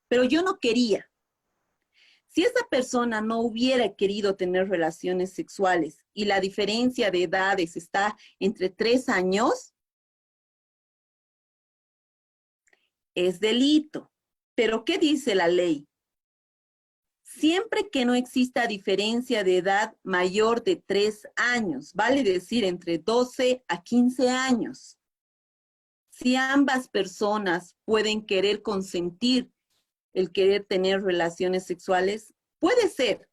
pero yo no quería. Si esa persona no hubiera querido tener relaciones sexuales y la diferencia de edades está entre 3 años, es delito. Pero ¿qué dice la ley? Siempre que no exista diferencia de edad mayor de 3 años, vale decir entre 12 a 15 años. Si ambas personas pueden querer consentir el querer tener relaciones sexuales, puede ser,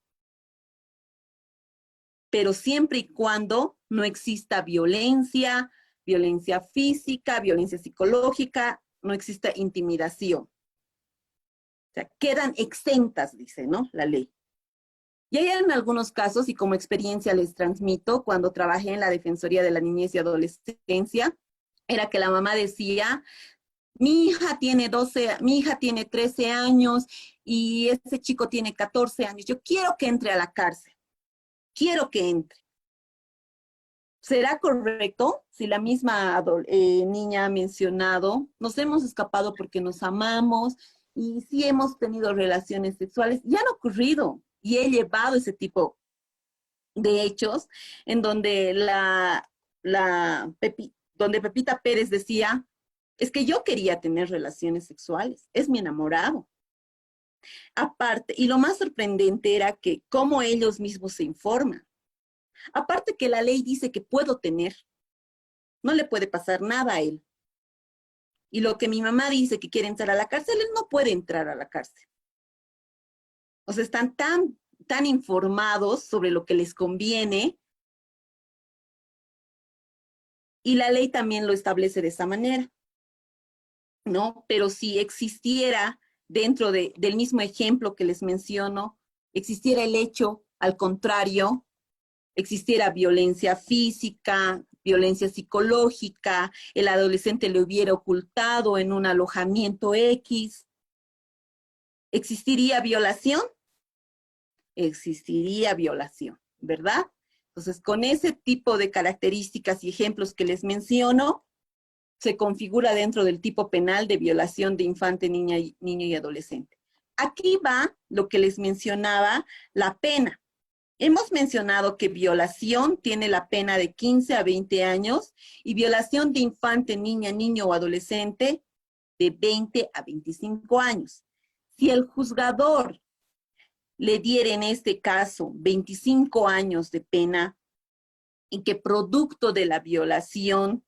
pero siempre y cuando no exista violencia, violencia física, violencia psicológica, no exista intimidación. O sea, quedan exentas, dice, ¿no? La ley. Y hay en algunos casos, y como experiencia les transmito, cuando trabajé en la Defensoría de la Niñez y Adolescencia, era que la mamá decía, mi hija tiene 13 años y ese chico tiene 14 años. Yo quiero que entre a la cárcel. Quiero que entre. ¿Será correcto si la misma niña ha mencionado, nos hemos escapado porque nos amamos y sí hemos tenido relaciones sexuales? Ya han ocurrido y he llevado ese tipo de hechos en donde donde Pepita Pérez decía, es que yo quería tener relaciones sexuales, es mi enamorado. Aparte, y lo más sorprendente era que cómo ellos mismos se informan. Aparte que la ley dice que puedo tener, no le puede pasar nada a él. Y lo que mi mamá dice que quiere entrar a la cárcel, él no puede entrar a la cárcel. O sea, están tan informados sobre lo que les conviene y la ley también lo establece de esa manera, ¿no? Pero si existiera dentro del mismo ejemplo que les menciono, existiera el hecho al contrario, existiera violencia física, violencia psicológica, el adolescente le hubiera ocultado en un alojamiento X, ¿existiría violación? Existiría violación, ¿verdad? Entonces, con ese tipo de características y ejemplos que les menciono, se configura dentro del tipo penal de violación de infante, niño y adolescente. Aquí va lo que les mencionaba, la pena. Hemos mencionado que violación tiene la pena de 15 a 20 años y violación de infante, niña, niño o adolescente de 20 a 25 años. Si el juzgador le diera en este caso 25 años de pena y que producto de la violación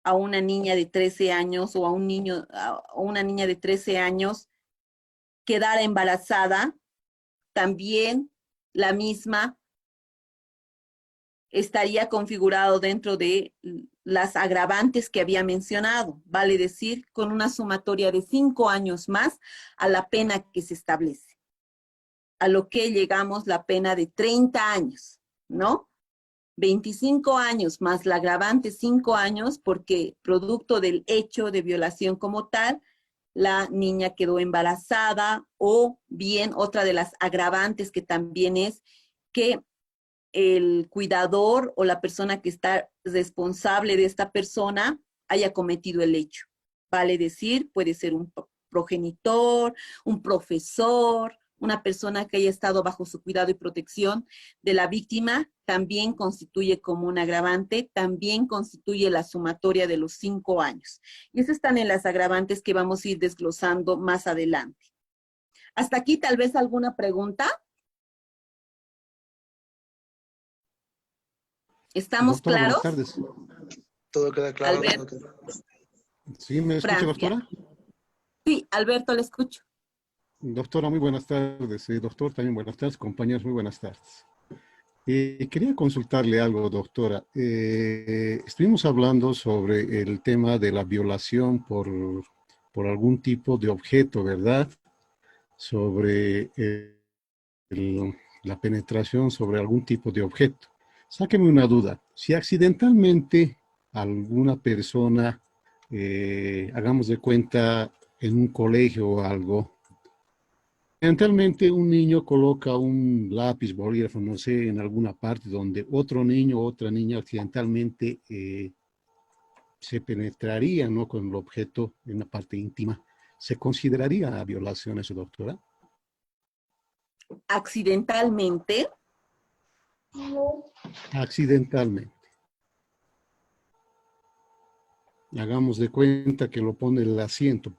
a una niña de 13 años o a una niña de 13 años quedara embarazada, también la misma estaría configurado dentro de las agravantes que había mencionado, vale decir, con una sumatoria de 5 años más a la pena que se establece, a lo que llegamos la pena de 30 años, ¿no? 25 años más la agravante 5 años porque producto del hecho de violación como tal, la niña quedó embarazada o bien otra de las agravantes que también es que el cuidador o la persona que está responsable de esta persona haya cometido el hecho. Vale decir, puede ser un progenitor, un profesor, una persona que haya estado bajo su cuidado y protección de la víctima, también constituye como un agravante, también constituye la sumatoria de los 5 años. Y eso están en las agravantes que vamos a ir desglosando más adelante. Hasta aquí tal vez alguna pregunta. ¿Estamos Doctora, claros? buenas tardes. Todo queda claro. Alberto. ¿Sí me escucha, Francia. doctora? Sí, Alberto, le escucho. Doctora, muy buenas tardes. Doctor, también buenas tardes. Compañeros, muy buenas tardes. Quería consultarle algo, doctora. Estuvimos hablando sobre el tema de la violación por algún tipo de objeto, ¿verdad? Sobre la penetración sobre algún tipo de objeto. Sáqueme una duda. Si accidentalmente alguna persona, hagamos de cuenta, en un colegio o algo, eventualmente un niño coloca un lápiz, bolígrafo, no sé, en alguna parte donde otro niño o otra niña accidentalmente se penetraría, ¿no?, con el objeto en la parte íntima. ¿Se consideraría violación eso, doctora? Accidentalmente. Accidentalmente. Hagamos de cuenta que lo pone el asiento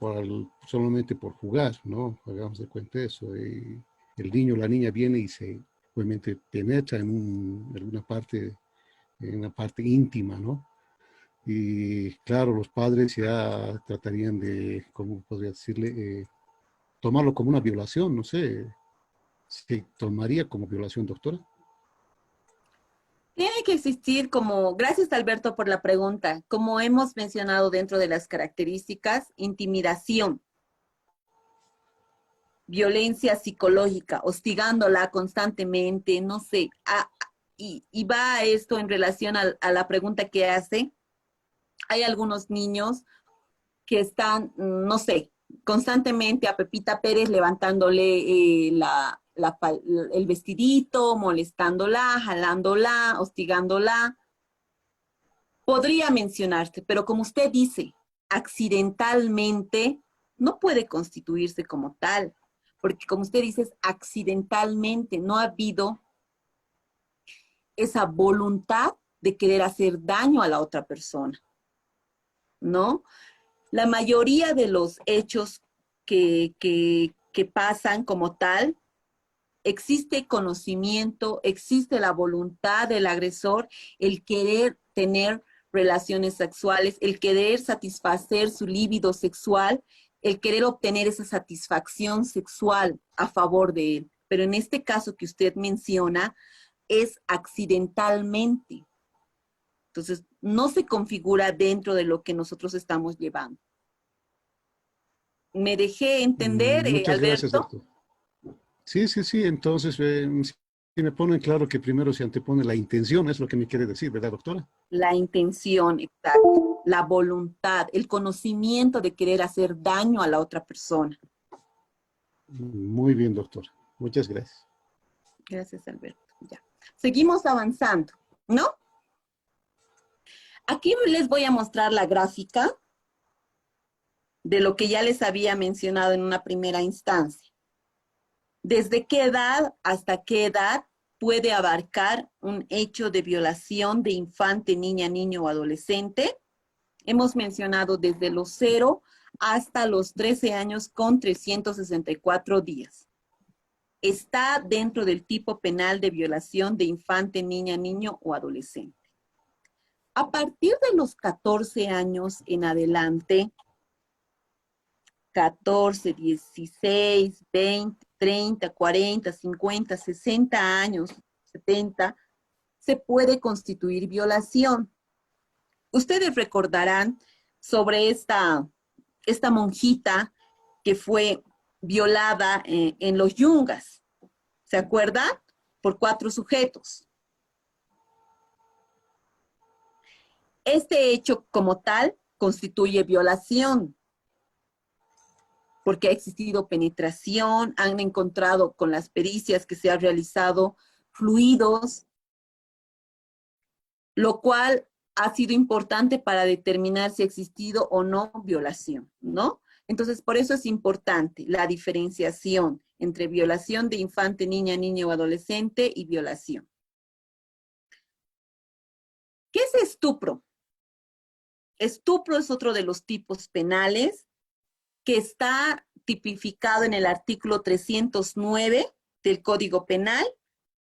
solamente por jugar, ¿no? Hagamos de cuenta eso. El niño o la niña viene y se, obviamente, penetra en alguna parte, en la parte íntima, ¿no? Y claro, los padres ya tratarían de, ¿cómo podría decirle? Tomarlo como una violación, no sé. ¿Se tomaría como violación, doctora? Tiene que existir como, gracias Alberto por la pregunta, como hemos mencionado dentro de las características, intimidación, violencia psicológica, hostigándola constantemente, no sé, y va esto en relación a la pregunta que hace. Hay algunos niños que están, no sé, constantemente a Pepita Pérez levantándole el vestidito, molestándola, jalándola, hostigándola. Podría mencionarse, pero como usted dice, accidentalmente no puede constituirse como tal, porque como usted dice, es accidentalmente, no ha habido esa voluntad de querer hacer daño a la otra persona, ¿no? La mayoría de los hechos que pasan como tal, existe conocimiento, existe la voluntad del agresor, el querer tener relaciones sexuales, el querer satisfacer su líbido sexual, el querer obtener esa satisfacción sexual a favor de él. Pero en este caso que usted menciona, es accidentalmente. Entonces, no se configura dentro de lo que nosotros estamos llevando. ¿Me dejé entender, Muchas Alberto? gracias, doctor. Sí. Entonces, si me ponen claro que primero se antepone la intención, es lo que me quiere decir, ¿verdad, doctora? La intención, exacto. La voluntad, el conocimiento de querer hacer daño a la otra persona. Muy bien, doctor. Muchas gracias. Gracias, Alberto. Ya. Seguimos avanzando, ¿no? Aquí les voy a mostrar la gráfica de lo que ya les había mencionado en una primera instancia. ¿Desde qué edad hasta qué edad puede abarcar un hecho de violación de infante, niña, niño o adolescente? Hemos mencionado desde los 0 hasta los 13 años con 364 días. Está dentro del tipo penal de violación de infante, niña, niño o adolescente. A partir de los 14 años en adelante, 14, 16, 20, 30, 40, 50, 60 años, 70, se puede constituir violación. Ustedes recordarán sobre esta monjita que fue violada en los Yungas. ¿Se acuerdan? Por 4 sujetos. Este hecho como tal constituye violación, porque ha existido penetración, han encontrado con las pericias que se han realizado fluidos, lo cual ha sido importante para determinar si ha existido o no violación, ¿no? Entonces, por eso es importante la diferenciación entre violación de infante, niña, niño o adolescente y violación. ¿Qué es estupro? Estupro es otro de los tipos penales que está tipificado en el artículo 309 del Código Penal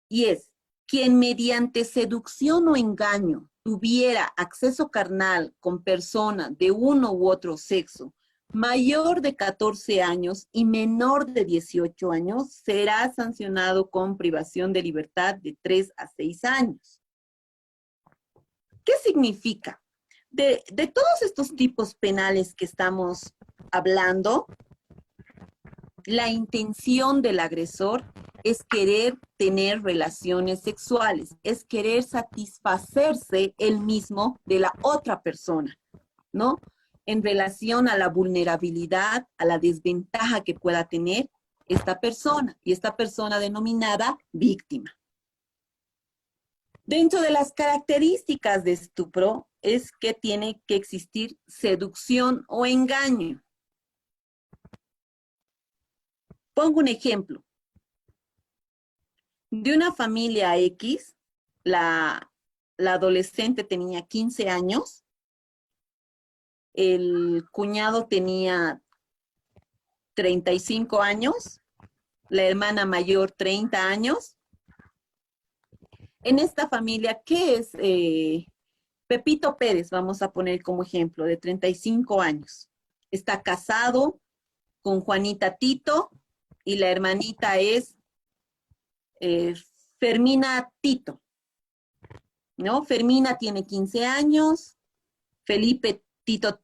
y es quien mediante seducción o engaño tuviera acceso carnal con persona de uno u otro sexo mayor de 14 años y menor de 18 años será sancionado con privación de libertad de 3 a 6 años. ¿Qué significa? De todos estos tipos penales que estamos hablando, la intención del agresor es querer tener relaciones sexuales, es querer satisfacerse él mismo de la otra persona, ¿no? En relación a la vulnerabilidad, a la desventaja que pueda tener esta persona, y esta persona denominada víctima. Dentro de las características de estupro es que tiene que existir seducción o engaño. Pongo un ejemplo. De una familia X, la adolescente tenía 15 años, el cuñado tenía 35 años, la hermana mayor 30 años. En esta familia, ¿qué es Pepito Pérez? Vamos a poner como ejemplo, de 35 años. Está casado con Juanita Tito y la hermanita es Fermina Tito, ¿no? Fermina tiene 15 años, Pepito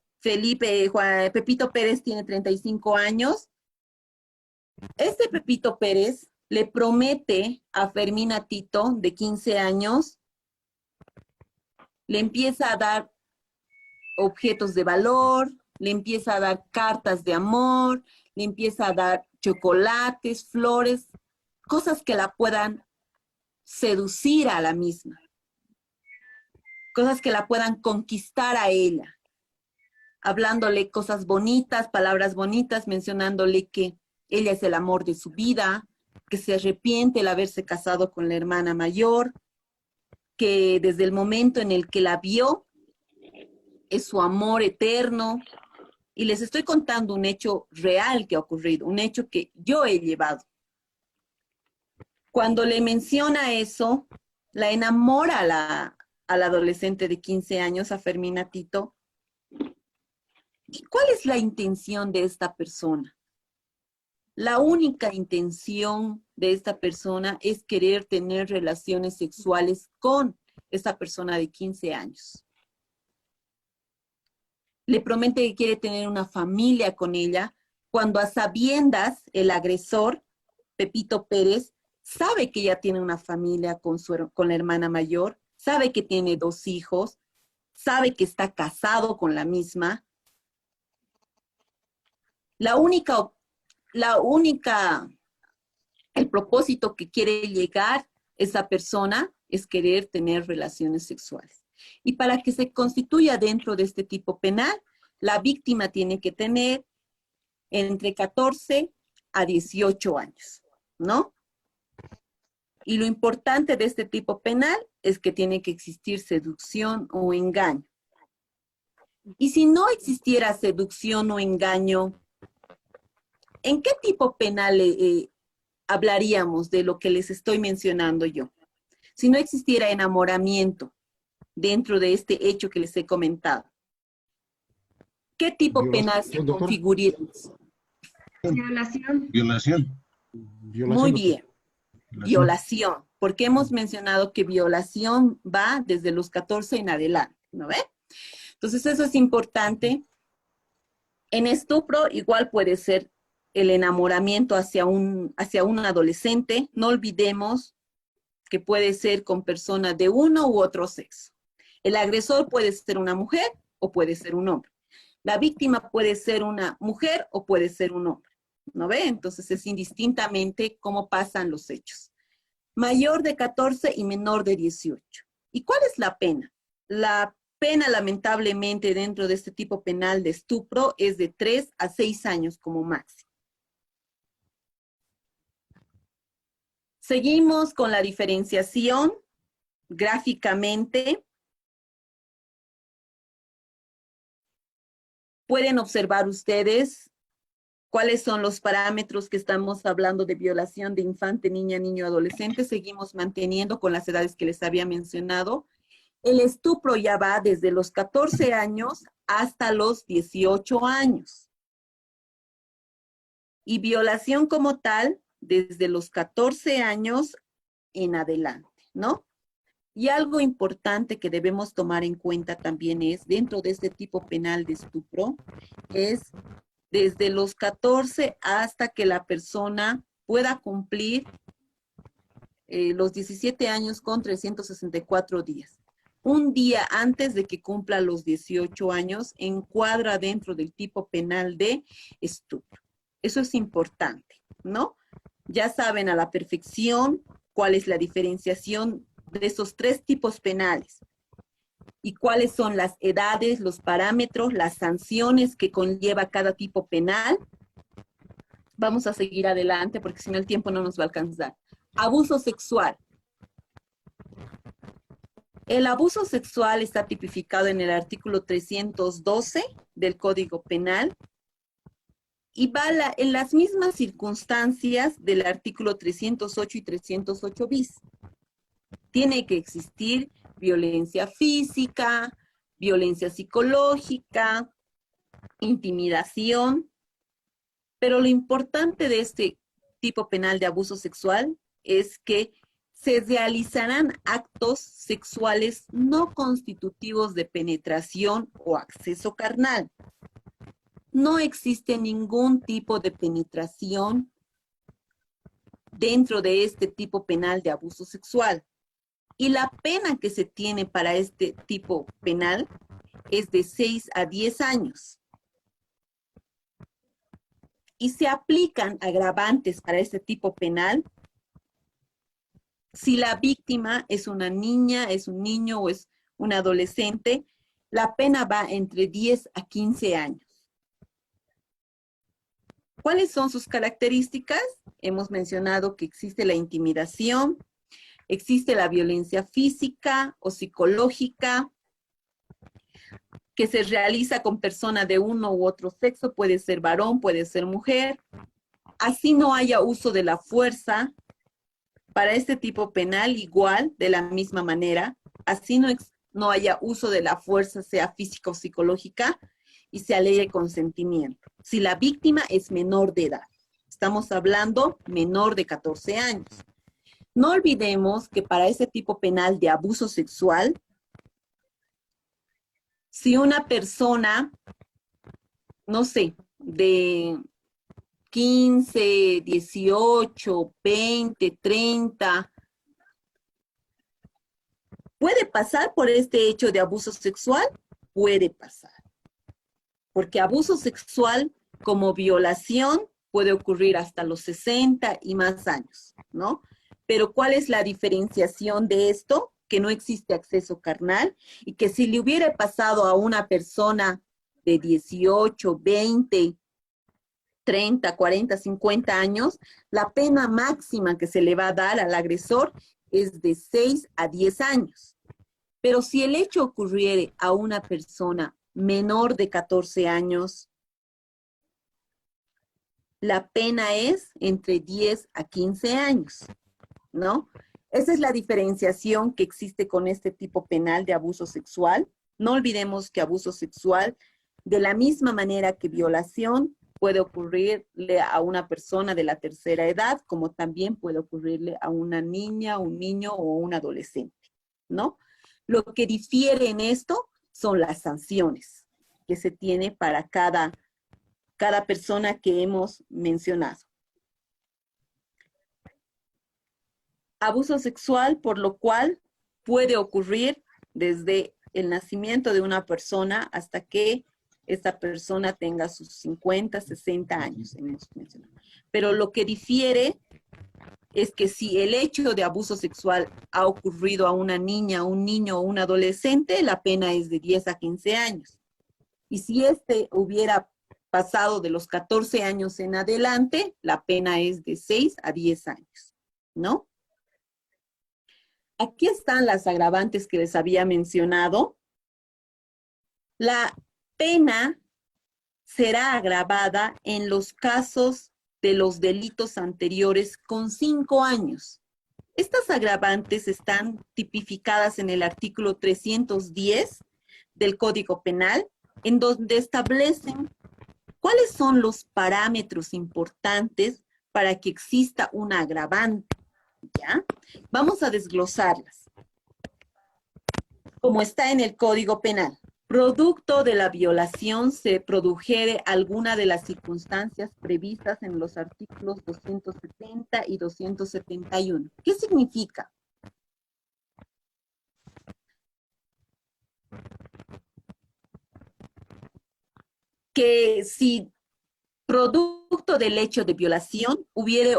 Pérez tiene 35 años. Este Pepito Pérez le promete a Fermina Tito, de 15 años, le empieza a dar objetos de valor, le empieza a dar cartas de amor, le empieza a dar chocolates, flores, cosas que la puedan seducir a la misma, cosas que la puedan conquistar a ella, hablándole cosas bonitas, palabras bonitas, mencionándole que ella es el amor de su vida, que se arrepiente el haberse casado con la hermana mayor, que desde el momento en el que la vio es su amor eterno. Y les estoy contando un hecho real que ha ocurrido, un hecho que yo he llevado. Cuando le menciona eso, la enamora a la adolescente de 15 años, a Fermina Tito. ¿Y cuál es la intención de esta persona? La única intención de esta persona es querer tener relaciones sexuales con esta persona de 15 años. Le promete que quiere tener una familia con ella, cuando a sabiendas el agresor, Pepito Pérez, sabe que ella tiene una familia con la hermana mayor, sabe que tiene 2 hijos, sabe que está casado con la misma. El propósito que quiere llegar esa persona es querer tener relaciones sexuales. Y para que se constituya dentro de este tipo penal, la víctima tiene que tener entre 14 a 18 años, ¿no? Y lo importante de este tipo penal es que tiene que existir seducción o engaño. Y si no existiera seducción o engaño, ¿en qué tipo penal hablaríamos de lo que les estoy mencionando yo? Si no existiera enamoramiento dentro de este hecho que les he comentado, ¿qué tipo penal se configuraría? Violación. Violación. Muy bien. Violación, porque hemos mencionado que violación va desde los 14 en adelante, ¿no ve? Entonces eso es importante. En estupro igual puede ser el enamoramiento hacia un adolescente. No olvidemos que puede ser con personas de uno u otro sexo. El agresor puede ser una mujer o puede ser un hombre. La víctima puede ser una mujer o puede ser un hombre, ¿no ve? Entonces es indistintamente cómo pasan los hechos. Mayor de 14 y menor de 18. ¿Y cuál es la pena? La pena, lamentablemente, dentro de este tipo penal de estupro es de 3 a 6 años como máximo. Seguimos con la diferenciación gráficamente. Pueden observar ustedes cuáles son los parámetros que estamos hablando de violación de infante, niña, niño, adolescente. Seguimos manteniendo con las edades que les había mencionado. El estupro ya va desde los 14 años hasta los 18 años. Y violación como tal, desde los 14 años en adelante, ¿no? Y algo importante que debemos tomar en cuenta también es, dentro de este tipo penal de estupro, es desde los 14 hasta que la persona pueda cumplir los 17 años con 364 días. Un día antes de que cumpla los 18 años, encuadra dentro del tipo penal de estupro. Eso es importante, ¿no? Ya saben a la perfección cuál es la diferenciación de esos tres tipos penales y cuáles son las edades, los parámetros, las sanciones que conlleva cada tipo penal. Vamos a seguir adelante porque si no el tiempo no nos va a alcanzar. Abuso sexual. El abuso sexual está tipificado en el artículo 312 del Código Penal y va en las mismas circunstancias del artículo 308 y 308 bis. Tiene que existir violencia física, violencia psicológica, intimidación, pero lo importante de este tipo penal de abuso sexual es que se realizarán actos sexuales no constitutivos de penetración o acceso carnal. No existe ningún tipo de penetración dentro de este tipo penal de abuso sexual. Y la pena que se tiene para este tipo penal es de 6 a 10 años. Y se aplican agravantes para este tipo penal si la víctima es una niña, es un niño o es un adolescente. La pena va entre 10 a 15 años. ¿Cuáles son sus características? Hemos mencionado que existe la intimidación, existe la violencia física o psicológica, que se realiza con persona de uno u otro sexo, puede ser varón, puede ser mujer. Así no haya uso de la fuerza, para este tipo penal igual, de la misma manera, así no haya uso de la fuerza, sea física o psicológica, y se alegue consentimiento. Si la víctima es menor de edad, estamos hablando menor de 14 años. No olvidemos que para ese tipo penal de abuso sexual, si una persona, no sé, de 15, 18, 20, 30, ¿puede pasar por este hecho de abuso sexual? Puede pasar. Porque abuso sexual como violación puede ocurrir hasta los 60 y más años, ¿no? Pero ¿cuál es la diferenciación de esto? Que no existe acceso carnal y que si le hubiera pasado a una persona de 18, 20, 30, 40, 50 años, la pena máxima que se le va a dar al agresor es de 6 a 10 años. Pero si el hecho ocurriere a una persona menor de 14 años, la pena es entre 10 a 15 años, ¿no? Esa es la diferenciación que existe con este tipo penal de abuso sexual. No olvidemos que abuso sexual, de la misma manera que violación, puede ocurrirle a una persona de la tercera edad, como también puede ocurrirle a una niña, un niño o un adolescente, ¿no? Lo que difiere en esto son las sanciones que se tiene para cada persona que hemos mencionado. Abuso sexual, por lo cual puede ocurrir desde el nacimiento de una persona hasta que esta persona tenga sus 50, 60 años, hemos mencionado. Pero lo que difiere es que si el hecho de abuso sexual ha ocurrido a una niña, un niño o un adolescente, la pena es de 10 a 15 años. Y si este hubiera pasado de los 14 años en adelante, la pena es de 6 a 10 años, ¿no? Aquí están las agravantes que les había mencionado. La pena será agravada en los casos de los delitos anteriores con 5 años. Estas agravantes están tipificadas en el artículo 310 del Código Penal, en donde establecen cuáles son los parámetros importantes para que exista una agravante, ¿ya? Vamos a desglosarlas. Como está en el Código Penal. Producto de la violación se produjere alguna de las circunstancias previstas en los artículos 270 y 271. ¿Qué significa? Que si producto del hecho de violación hubiera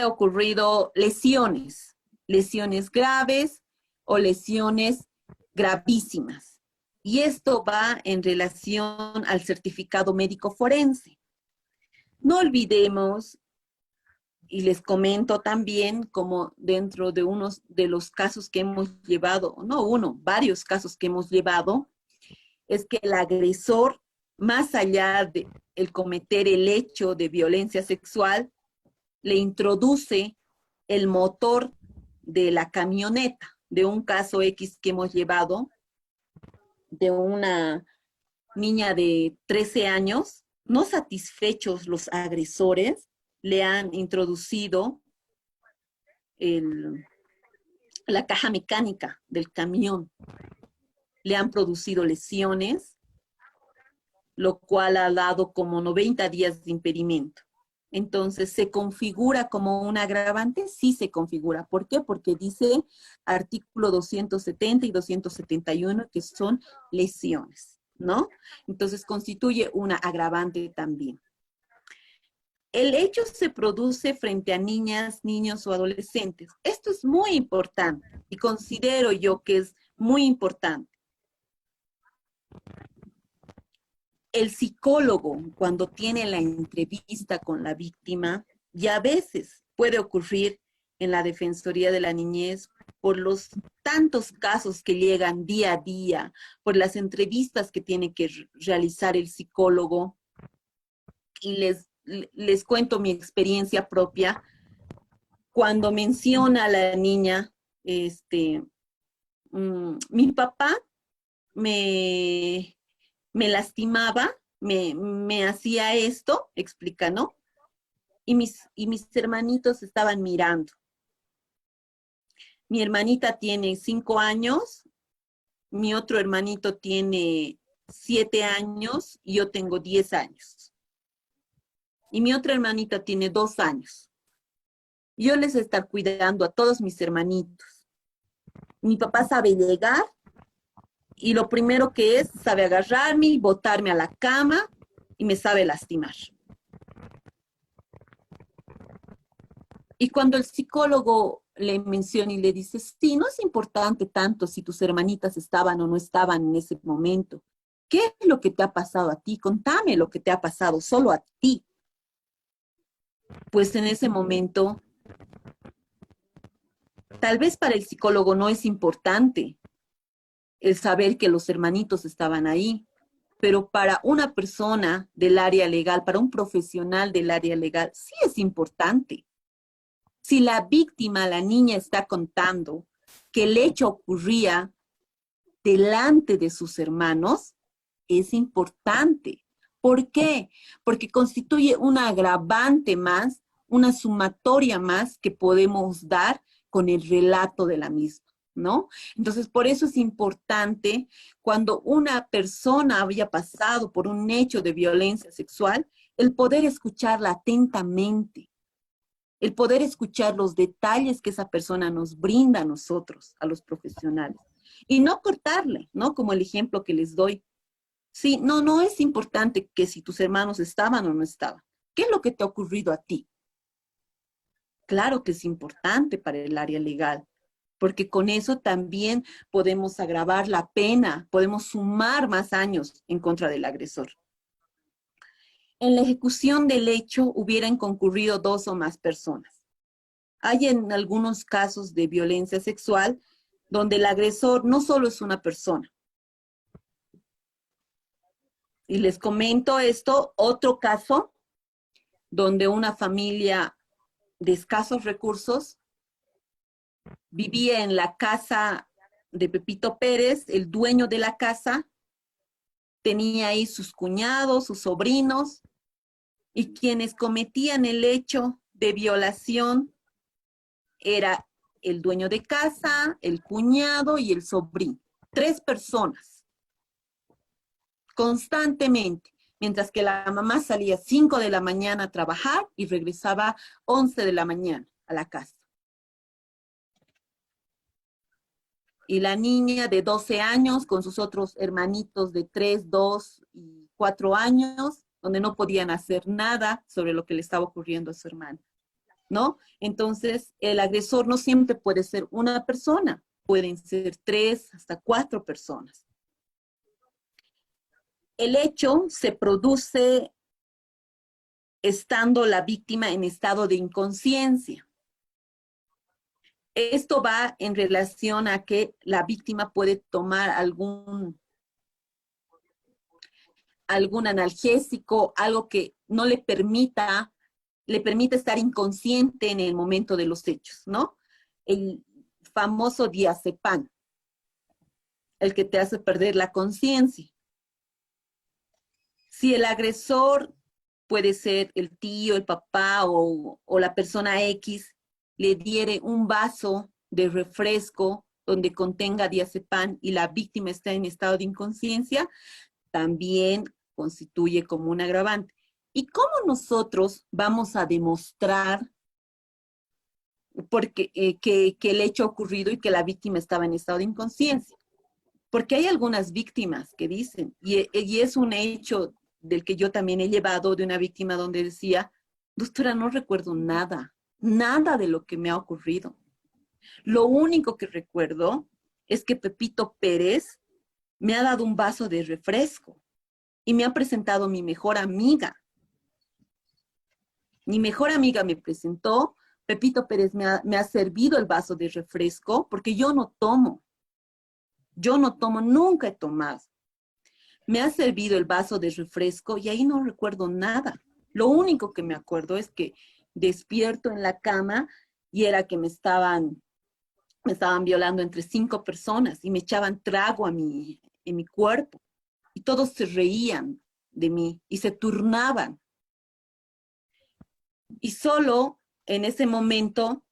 ocurrido lesiones, lesiones graves o lesiones gravísimas. Y esto va en relación al certificado médico forense. No olvidemos, y les comento también, como dentro de unos de los casos que hemos llevado, no uno, varios casos que hemos llevado, es que el agresor, más allá de el cometer el hecho de violencia sexual, le introduce el motor de la camioneta, de un caso X que hemos llevado, de una niña de 13 años, no satisfechos los agresores, le han introducido la caja mecánica del camión, le han producido lesiones, lo cual ha dado como 90 días de impedimento. Entonces, ¿se configura como un agravante? Sí se configura. ¿Por qué? Porque dice artículo 270 y 271 que son lesiones, ¿no? Entonces, constituye una agravante también. El hecho se produce frente a niñas, niños o adolescentes. Esto es muy importante y considero yo que es muy importante. El psicólogo, cuando tiene la entrevista con la víctima, y a veces puede ocurrir en la Defensoría de la Niñez, por los tantos casos que llegan día a día, por las entrevistas que tiene que realizar el psicólogo, y les cuento mi experiencia propia, cuando menciona a la niña, mi papá me lastimaba, me hacía esto, explica, ¿no? Y mis hermanitos estaban mirando. Mi hermanita tiene 5 años, mi otro hermanito tiene 7 años y yo tengo 10 años. Y mi otra hermanita tiene 2 años. Yo les estar cuidando a todos mis hermanitos. Mi papá sabe llegar y lo primero que es, sabe agarrarme y botarme a la cama y me sabe lastimar. Y cuando el psicólogo le menciona y le dice, sí, no es importante tanto si tus hermanitas estaban o no estaban en ese momento. ¿Qué es lo que te ha pasado a ti? Contame lo que te ha pasado solo a ti. Pues en ese momento, tal vez para el psicólogo no es importante el saber que los hermanitos estaban ahí, pero para una persona del área legal, para un profesional del área legal, sí es importante. Si la víctima, la niña, está contando que el hecho ocurría delante de sus hermanos, es importante. ¿Por qué? Porque constituye un agravante más, una sumatoria más que podemos dar con el relato de la misma, ¿no? Entonces, por eso es importante cuando una persona había pasado por un hecho de violencia sexual, el poder escucharla atentamente, el poder escuchar los detalles que esa persona nos brinda a nosotros, a los profesionales, y no cortarle, ¿no? Como el ejemplo que les doy. Sí, no es importante que si tus hermanos estaban o no estaban. ¿Qué es lo que te ha ocurrido a ti? Claro que es importante para el área legal, porque con eso también podemos agravar la pena, podemos sumar más años en contra del agresor. En la ejecución del hecho hubieran concurrido 2 o más personas. Hay en algunos casos de violencia sexual donde el agresor no solo es una persona. Y les comento esto, otro caso donde una familia de escasos recursos vivía en la casa de Pepito Pérez, el dueño de la casa, tenía ahí sus cuñados, sus sobrinos, y quienes cometían el hecho de violación era el dueño de casa, el cuñado y el sobrino. 3 personas, constantemente, mientras que la mamá salía 5 de la mañana a trabajar y regresaba 11 de la mañana a la casa. Y la niña de 12 años con sus otros hermanitos de 3, 2 y 4 años, donde no podían hacer nada sobre lo que le estaba ocurriendo a su hermana, ¿no? Entonces, el agresor no siempre puede ser una persona, pueden ser 3 hasta 4 personas. El hecho se produce estando la víctima en estado de inconsciencia. Esto va en relación a que la víctima puede tomar algún analgésico, algo que no le permita estar inconsciente en el momento de los hechos, ¿no? El famoso diazepam, el que te hace perder la conciencia. Si el agresor puede ser el tío, el papá o la persona X, le diere un vaso de refresco donde contenga diazepam y la víctima está en estado de inconsciencia, también constituye como un agravante. ¿Y cómo nosotros vamos a demostrar que el hecho ha ocurrido y que la víctima estaba en estado de inconsciencia? Porque hay algunas víctimas que dicen, y es un hecho del que yo también he llevado, de una víctima donde decía, doctora, no recuerdo nada de lo que me ha ocurrido. Lo único que recuerdo es que Pepito Pérez me ha dado un vaso de refresco y me ha presentado mi mejor amiga. Mi mejor amiga me presentó, Pepito Pérez me ha servido el vaso de refresco porque yo no tomo, nunca he tomado. Me ha servido el vaso de refresco y ahí no recuerdo nada. Lo único que me acuerdo es que despierto en la cama y era que me estaban violando entre 5 personas y me echaban trago en mi cuerpo. Y todos se reían de mí y se turnaban. Y solo en ese momento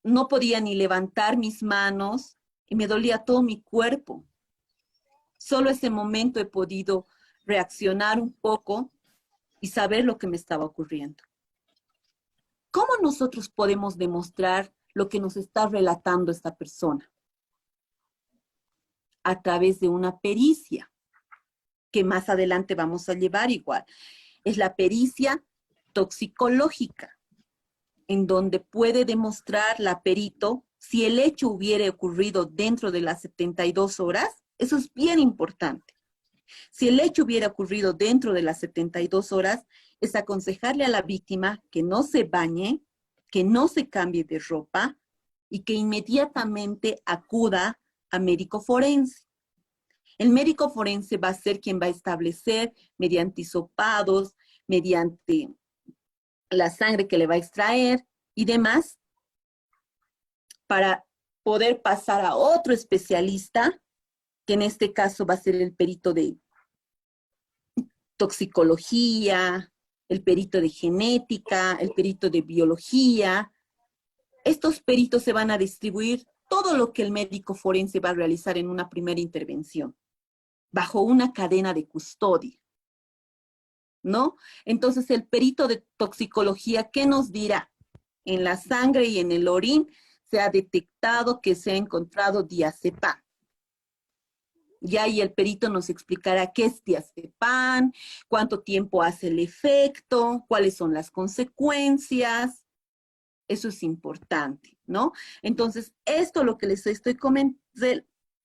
no podía ni levantar mis manos y me dolía todo mi cuerpo. Solo ese momento he podido reaccionar un poco y saber lo que me estaba ocurriendo. ¿Cómo nosotros podemos demostrar lo que nos está relatando esta persona? A través de una pericia, que más adelante vamos a llevar igual. Es la pericia toxicológica, en donde puede demostrar la perito si el hecho hubiera ocurrido dentro de las 72 horas. Eso es bien importante. Si el hecho hubiera ocurrido dentro de las 72 horas, es aconsejarle a la víctima que no se bañe, que no se cambie de ropa y que inmediatamente acuda a médico forense. El médico forense va a ser quien va a establecer, mediante hisopados, mediante la sangre que le va a extraer y demás, para poder pasar a otro especialista, que en este caso va a ser el perito de toxicología, el perito de genética, el perito de biología. Estos peritos se van a distribuir todo lo que el médico forense va a realizar en una primera intervención, bajo una cadena de custodia, ¿no? Entonces, el perito de toxicología, ¿qué nos dirá? En la sangre y en el orín se ha detectado que se ha encontrado diazepam. Y ahí el perito nos explicará qué es diazepam, cuánto tiempo hace el efecto, cuáles son las consecuencias. Eso es importante, ¿no? Entonces, esto lo que les estoy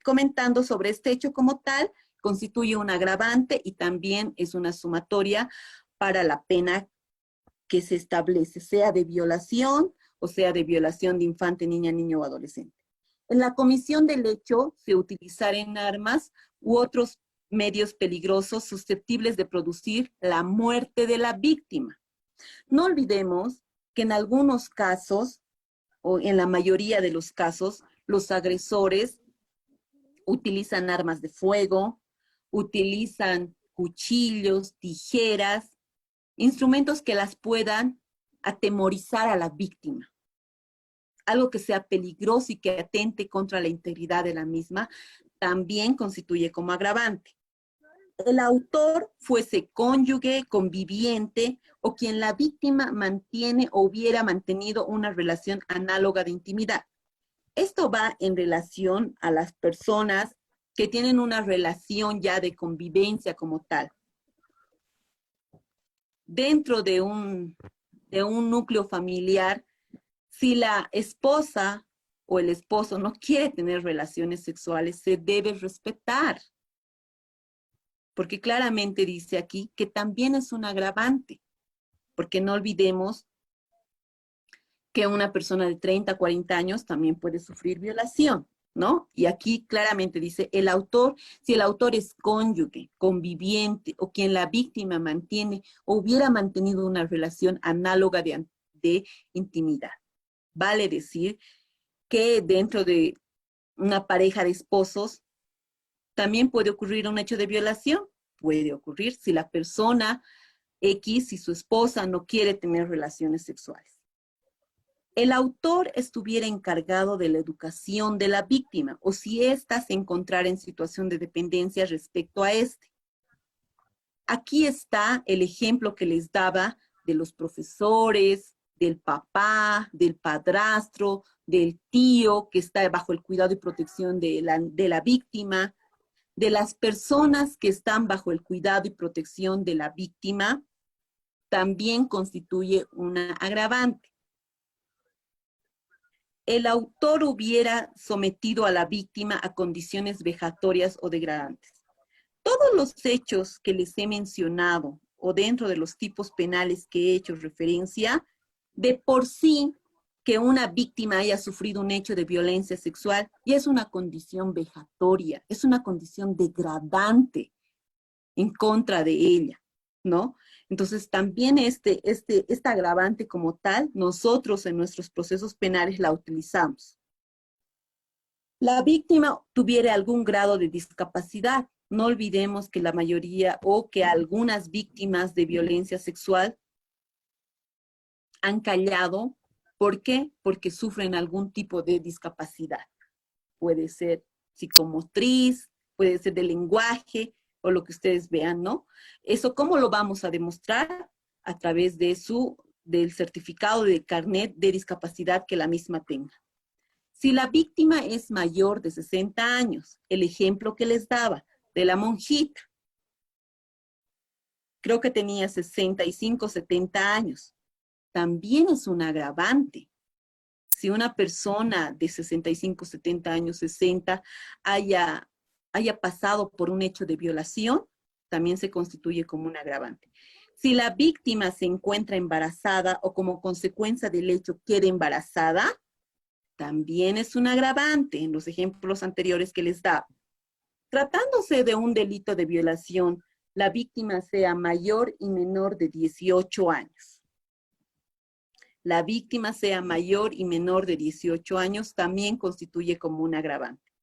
comentando sobre este hecho como tal, constituye un agravante y también es una sumatoria para la pena que se establece, sea de violación o sea de violación de infante, niña, niño o adolescente. En la comisión del hecho se utilizarán armas u otros medios peligrosos susceptibles de producir la muerte de la víctima. No olvidemos que en algunos casos, o en la mayoría de los casos, los agresores utilizan armas de fuego, utilizan cuchillos, tijeras, instrumentos que las puedan atemorizar a la víctima. Algo que sea peligroso y que atente contra la integridad de la misma, también constituye como agravante. El autor fuese cónyuge, conviviente o quien la víctima mantiene o hubiera mantenido una relación análoga de intimidad. Esto va en relación a las personas que tienen una relación ya de convivencia como tal. Dentro de un núcleo familiar, si la esposa o el esposo no quiere tener relaciones sexuales, se debe respetar. Porque claramente dice aquí que también es un agravante. Porque no olvidemos que una persona de 30, 40 años también puede sufrir violación, ¿no? Y aquí claramente dice, el autor, si el autor es cónyuge, conviviente o quien la víctima mantiene o hubiera mantenido una relación análoga de intimidad. Vale decir que dentro de una pareja de esposos también puede ocurrir un hecho de violación. Puede ocurrir si la persona X, si su esposa no quiere tener relaciones sexuales. El autor estuviera encargado de la educación de la víctima o si ésta se encontrara en situación de dependencia respecto a este. Aquí está el ejemplo que les daba de los profesores, del papá, del padrastro, del tío que está bajo el cuidado y protección de la víctima, de las personas que están bajo el cuidado y protección de la víctima, también constituye una agravante. El autor hubiera sometido a la víctima a condiciones vejatorias o degradantes. Todos los hechos que les he mencionado o dentro de los tipos penales que he hecho referencia, de por sí que una víctima haya sufrido un hecho de violencia sexual ya es una condición vejatoria, es una condición degradante en contra de ella, ¿no? Entonces también esta agravante como tal, nosotros en nuestros procesos penales la utilizamos. La víctima tuviera algún grado de discapacidad. No olvidemos que la mayoría o que algunas víctimas de violencia sexual han callado. ¿Por qué? Porque sufren algún tipo de discapacidad. Puede ser psicomotriz, puede ser de lenguaje, o lo que ustedes vean, ¿no? Eso, ¿cómo lo vamos a demostrar? A través de del certificado de carnet de discapacidad que la misma tenga. Si la víctima es mayor de 60 años, el ejemplo que les daba de la monjita, creo que tenía 65, 70 años, también es un agravante. Si una persona de 65, 70 años, 60, haya pasado por un hecho de violación, también se constituye como un agravante. Si la víctima se encuentra embarazada o como consecuencia del hecho queda embarazada, también es un agravante en los ejemplos anteriores que les da. Tratándose de un delito de violación, la víctima sea mayor y menor de 18 años. La víctima sea mayor y menor de 18 años también constituye como un agravante.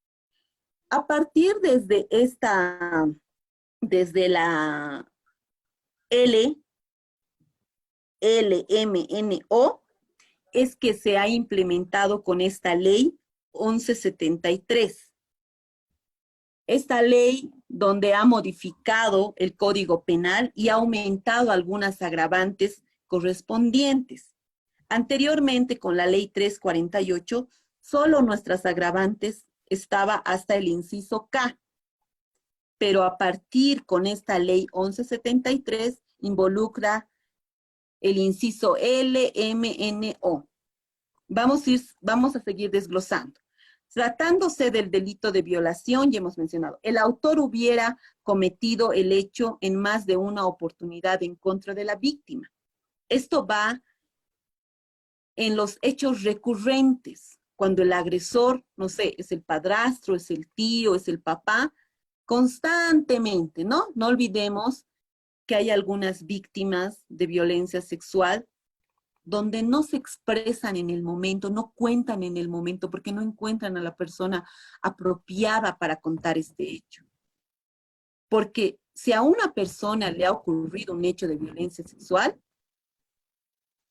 A partir desde la LMNO, es que se ha implementado con esta ley 1173. Esta ley donde ha modificado el Código Penal y ha aumentado algunas agravantes correspondientes. Anteriormente, con la ley 348, solo nuestras agravantes estaba hasta el inciso K, pero a partir con esta ley 1173 involucra el inciso L, M, N, O. Vamos a seguir desglosando. Tratándose del delito de violación, ya hemos mencionado, el autor hubiera cometido el hecho en más de una oportunidad en contra de la víctima. Esto va en los hechos recurrentes, cuando el agresor, no sé, es el padrastro, es el tío, es el papá, constantemente, ¿no? No olvidemos que hay algunas víctimas de violencia sexual donde no se expresan en el momento, no cuentan en el momento, porque no encuentran a la persona apropiada para contar este hecho. Porque si a una persona le ha ocurrido un hecho de violencia sexual,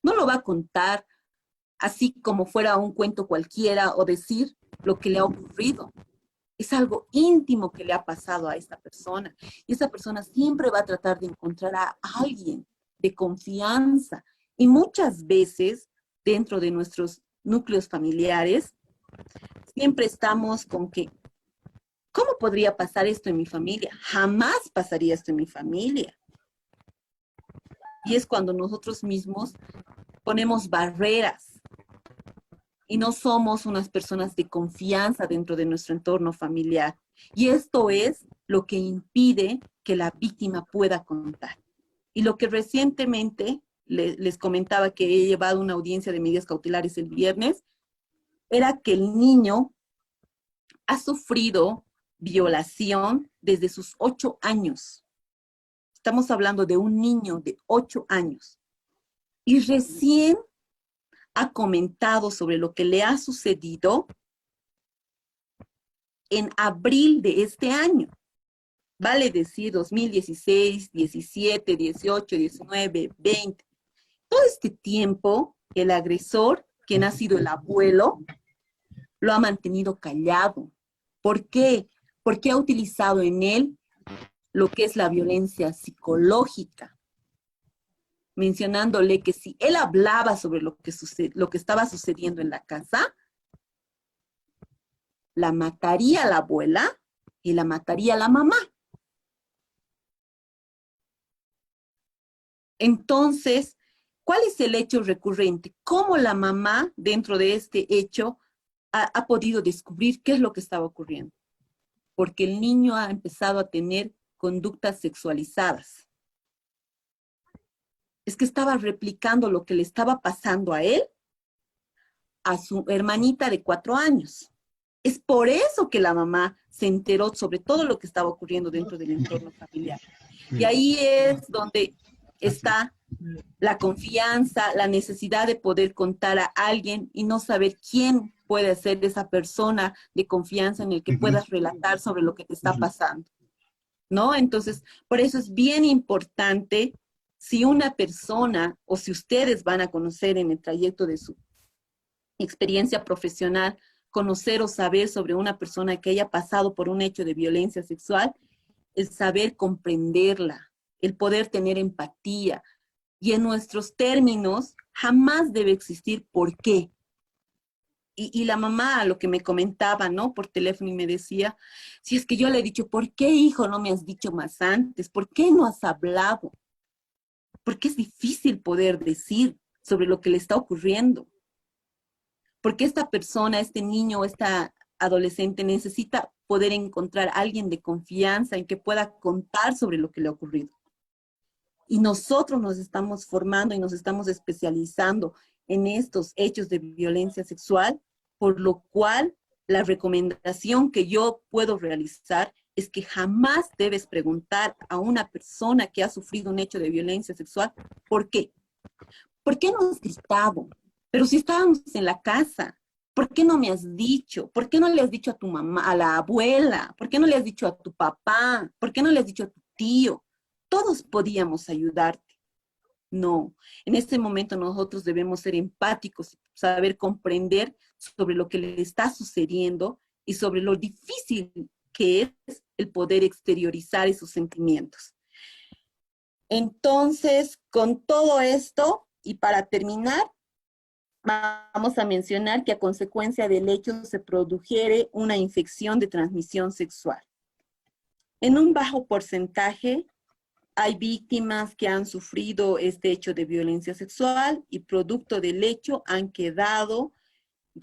no lo va a contar así como fuera un cuento cualquiera o decir lo que le ha ocurrido. Es algo íntimo que le ha pasado a esta persona. Y esa persona siempre va a tratar de encontrar a alguien de confianza. Y muchas veces, dentro de nuestros núcleos familiares, siempre estamos con que, ¿cómo podría pasar esto en mi familia? Jamás pasaría esto en mi familia. Y es cuando nosotros mismos ponemos barreras y no somos unas personas de confianza dentro de nuestro entorno familiar. Y esto es lo que impide que la víctima pueda contar. Y lo que recientemente les comentaba, que he llevado una audiencia de medidas cautelares el viernes, era que el niño ha sufrido violación desde sus 8 años. Estamos hablando de un niño de 8 años. Y recién ha comentado sobre lo que le ha sucedido en abril de este año. Vale decir 2016, 17, 18, 19, 20. Todo este tiempo, el agresor, quien ha sido el abuelo, lo ha mantenido callado. ¿Por qué? Porque ha utilizado en él lo que es la violencia psicológica, mencionándole que si él hablaba sobre lo que estaba sucediendo en la casa, la mataría a la abuela y la mataría a la mamá. Entonces, ¿cuál es el hecho recurrente? ¿Cómo la mamá, dentro de este hecho, ha podido descubrir qué es lo que estaba ocurriendo? Porque el niño ha empezado a tener conductas sexualizadas. Es que estaba replicando lo que le estaba pasando a él, a su hermanita de 4 años. Es por eso que la mamá se enteró sobre todo lo que estaba ocurriendo dentro del entorno familiar. Y ahí es donde está la confianza, la necesidad de poder contar a alguien y no saber quién puede ser esa persona de confianza en el que puedas relatar sobre lo que te está pasando, ¿no? Entonces, por eso es bien importante, si una persona o si ustedes van a conocer en el trayecto de su experiencia profesional, conocer o saber sobre una persona que haya pasado por un hecho de violencia sexual, el saber comprenderla, el poder tener empatía. Y en nuestros términos jamás debe existir por qué. Y la mamá, lo que me comentaba, ¿no? Por teléfono y me decía, si es que yo le he dicho, ¿por qué, hijo, no me has dicho más antes? ¿Por qué no has hablado? Porque es difícil poder decir sobre lo que le está ocurriendo. Porque esta persona, este niño, esta adolescente necesita poder encontrar a alguien de confianza en que pueda contar sobre lo que le ha ocurrido. Y nosotros nos estamos formando y nos estamos especializando en estos hechos de violencia sexual, por lo cual la recomendación que yo puedo realizar es que jamás debes preguntar a una persona que ha sufrido un hecho de violencia sexual, ¿por qué? ¿Por qué no has gritado? Pero si estábamos en la casa, ¿por qué no me has dicho? ¿Por qué no le has dicho a tu mamá, a la abuela? ¿Por qué no le has dicho a tu papá? ¿Por qué no le has dicho a tu tío? Todos podíamos ayudarte. No, en este momento nosotros debemos ser empáticos, saber comprender sobre lo que le está sucediendo y sobre lo difícil que es el poder exteriorizar esos sentimientos. Entonces, con todo esto, y para terminar, vamos a mencionar que a consecuencia del hecho se produjere una infección de transmisión sexual. En un bajo porcentaje, hay víctimas que han sufrido este hecho de violencia sexual y producto del hecho han quedado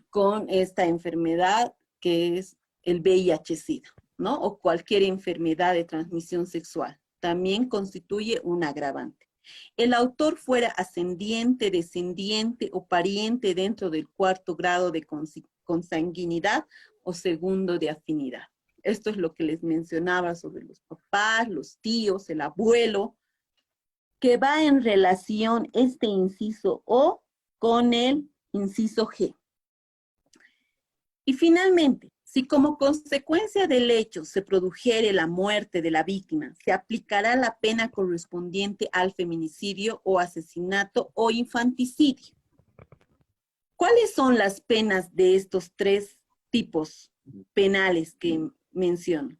con esta enfermedad que es el VIH-Sida, ¿no? O cualquier enfermedad de transmisión sexual. También constituye un agravante. El autor fuera ascendiente, descendiente o pariente dentro del 4º grado de consanguinidad o 2º de afinidad. Esto es lo que les mencionaba sobre los papás, los tíos, el abuelo, que va en relación este inciso O con el inciso G. Y finalmente, si como consecuencia del hecho se produjere la muerte de la víctima, se aplicará la pena correspondiente al feminicidio o asesinato o infanticidio. ¿Cuáles son las penas de estos 3 tipos penales que menciono.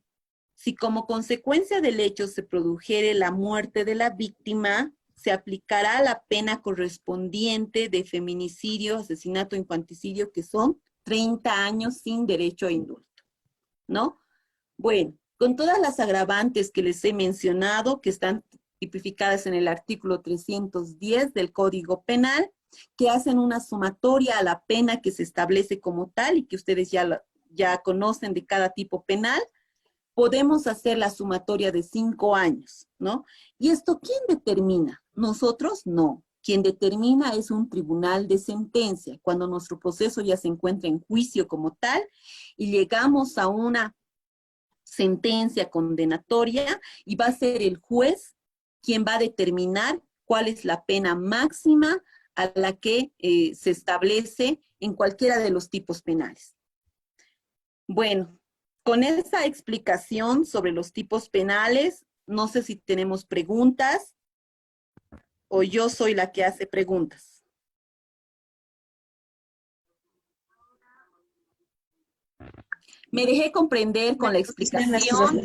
Si como consecuencia del hecho se produjere la muerte de la víctima, se aplicará la pena correspondiente de feminicidio, asesinato, infanticidio, que son 30 años sin derecho a indulto, ¿no? Bueno, con todas las agravantes que les he mencionado, que están tipificadas en el artículo 310 del Código Penal, que hacen una sumatoria a la pena que se establece como tal y que ustedes ya conocen de cada tipo penal, podemos hacer la sumatoria de 5 años, ¿no? ¿Y esto quién determina? Nosotros no. Quien determina es un tribunal de sentencia, cuando nuestro proceso ya se encuentra en juicio como tal y llegamos a una sentencia condenatoria y va a ser el juez quien va a determinar cuál es la pena máxima a la que se establece en cualquiera de los tipos penales. Bueno, con esa explicación sobre los tipos penales, no sé si tenemos preguntas o yo soy la que hace preguntas. ¿Me dejé comprender con la explicación?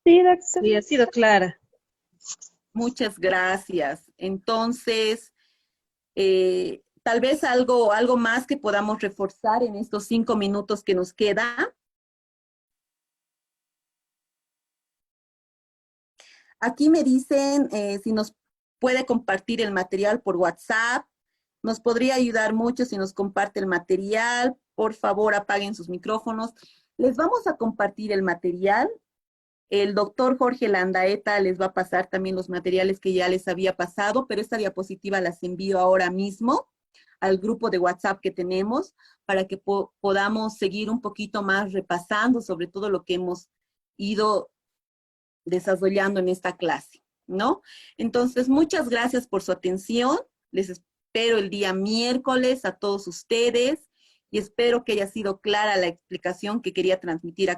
Sí, ha sido clara. Muchas gracias. Entonces, tal vez algo más que podamos reforzar en estos 5 minutos que nos queda. Aquí me dicen si nos puede compartir el material por WhatsApp. Nos podría ayudar mucho si nos comparte el material. Por favor, apaguen sus micrófonos. Les vamos a compartir el material. El doctor Jorge Landaeta les va a pasar también los materiales que ya les había pasado, pero esta diapositiva las envío ahora mismo al grupo de WhatsApp que tenemos para que podamos seguir un poquito más repasando sobre todo lo que hemos ido desarrollando en esta clase, ¿no? Entonces, muchas gracias por su atención. Les espero el día miércoles a todos ustedes y espero que haya sido clara la explicación que quería transmitir a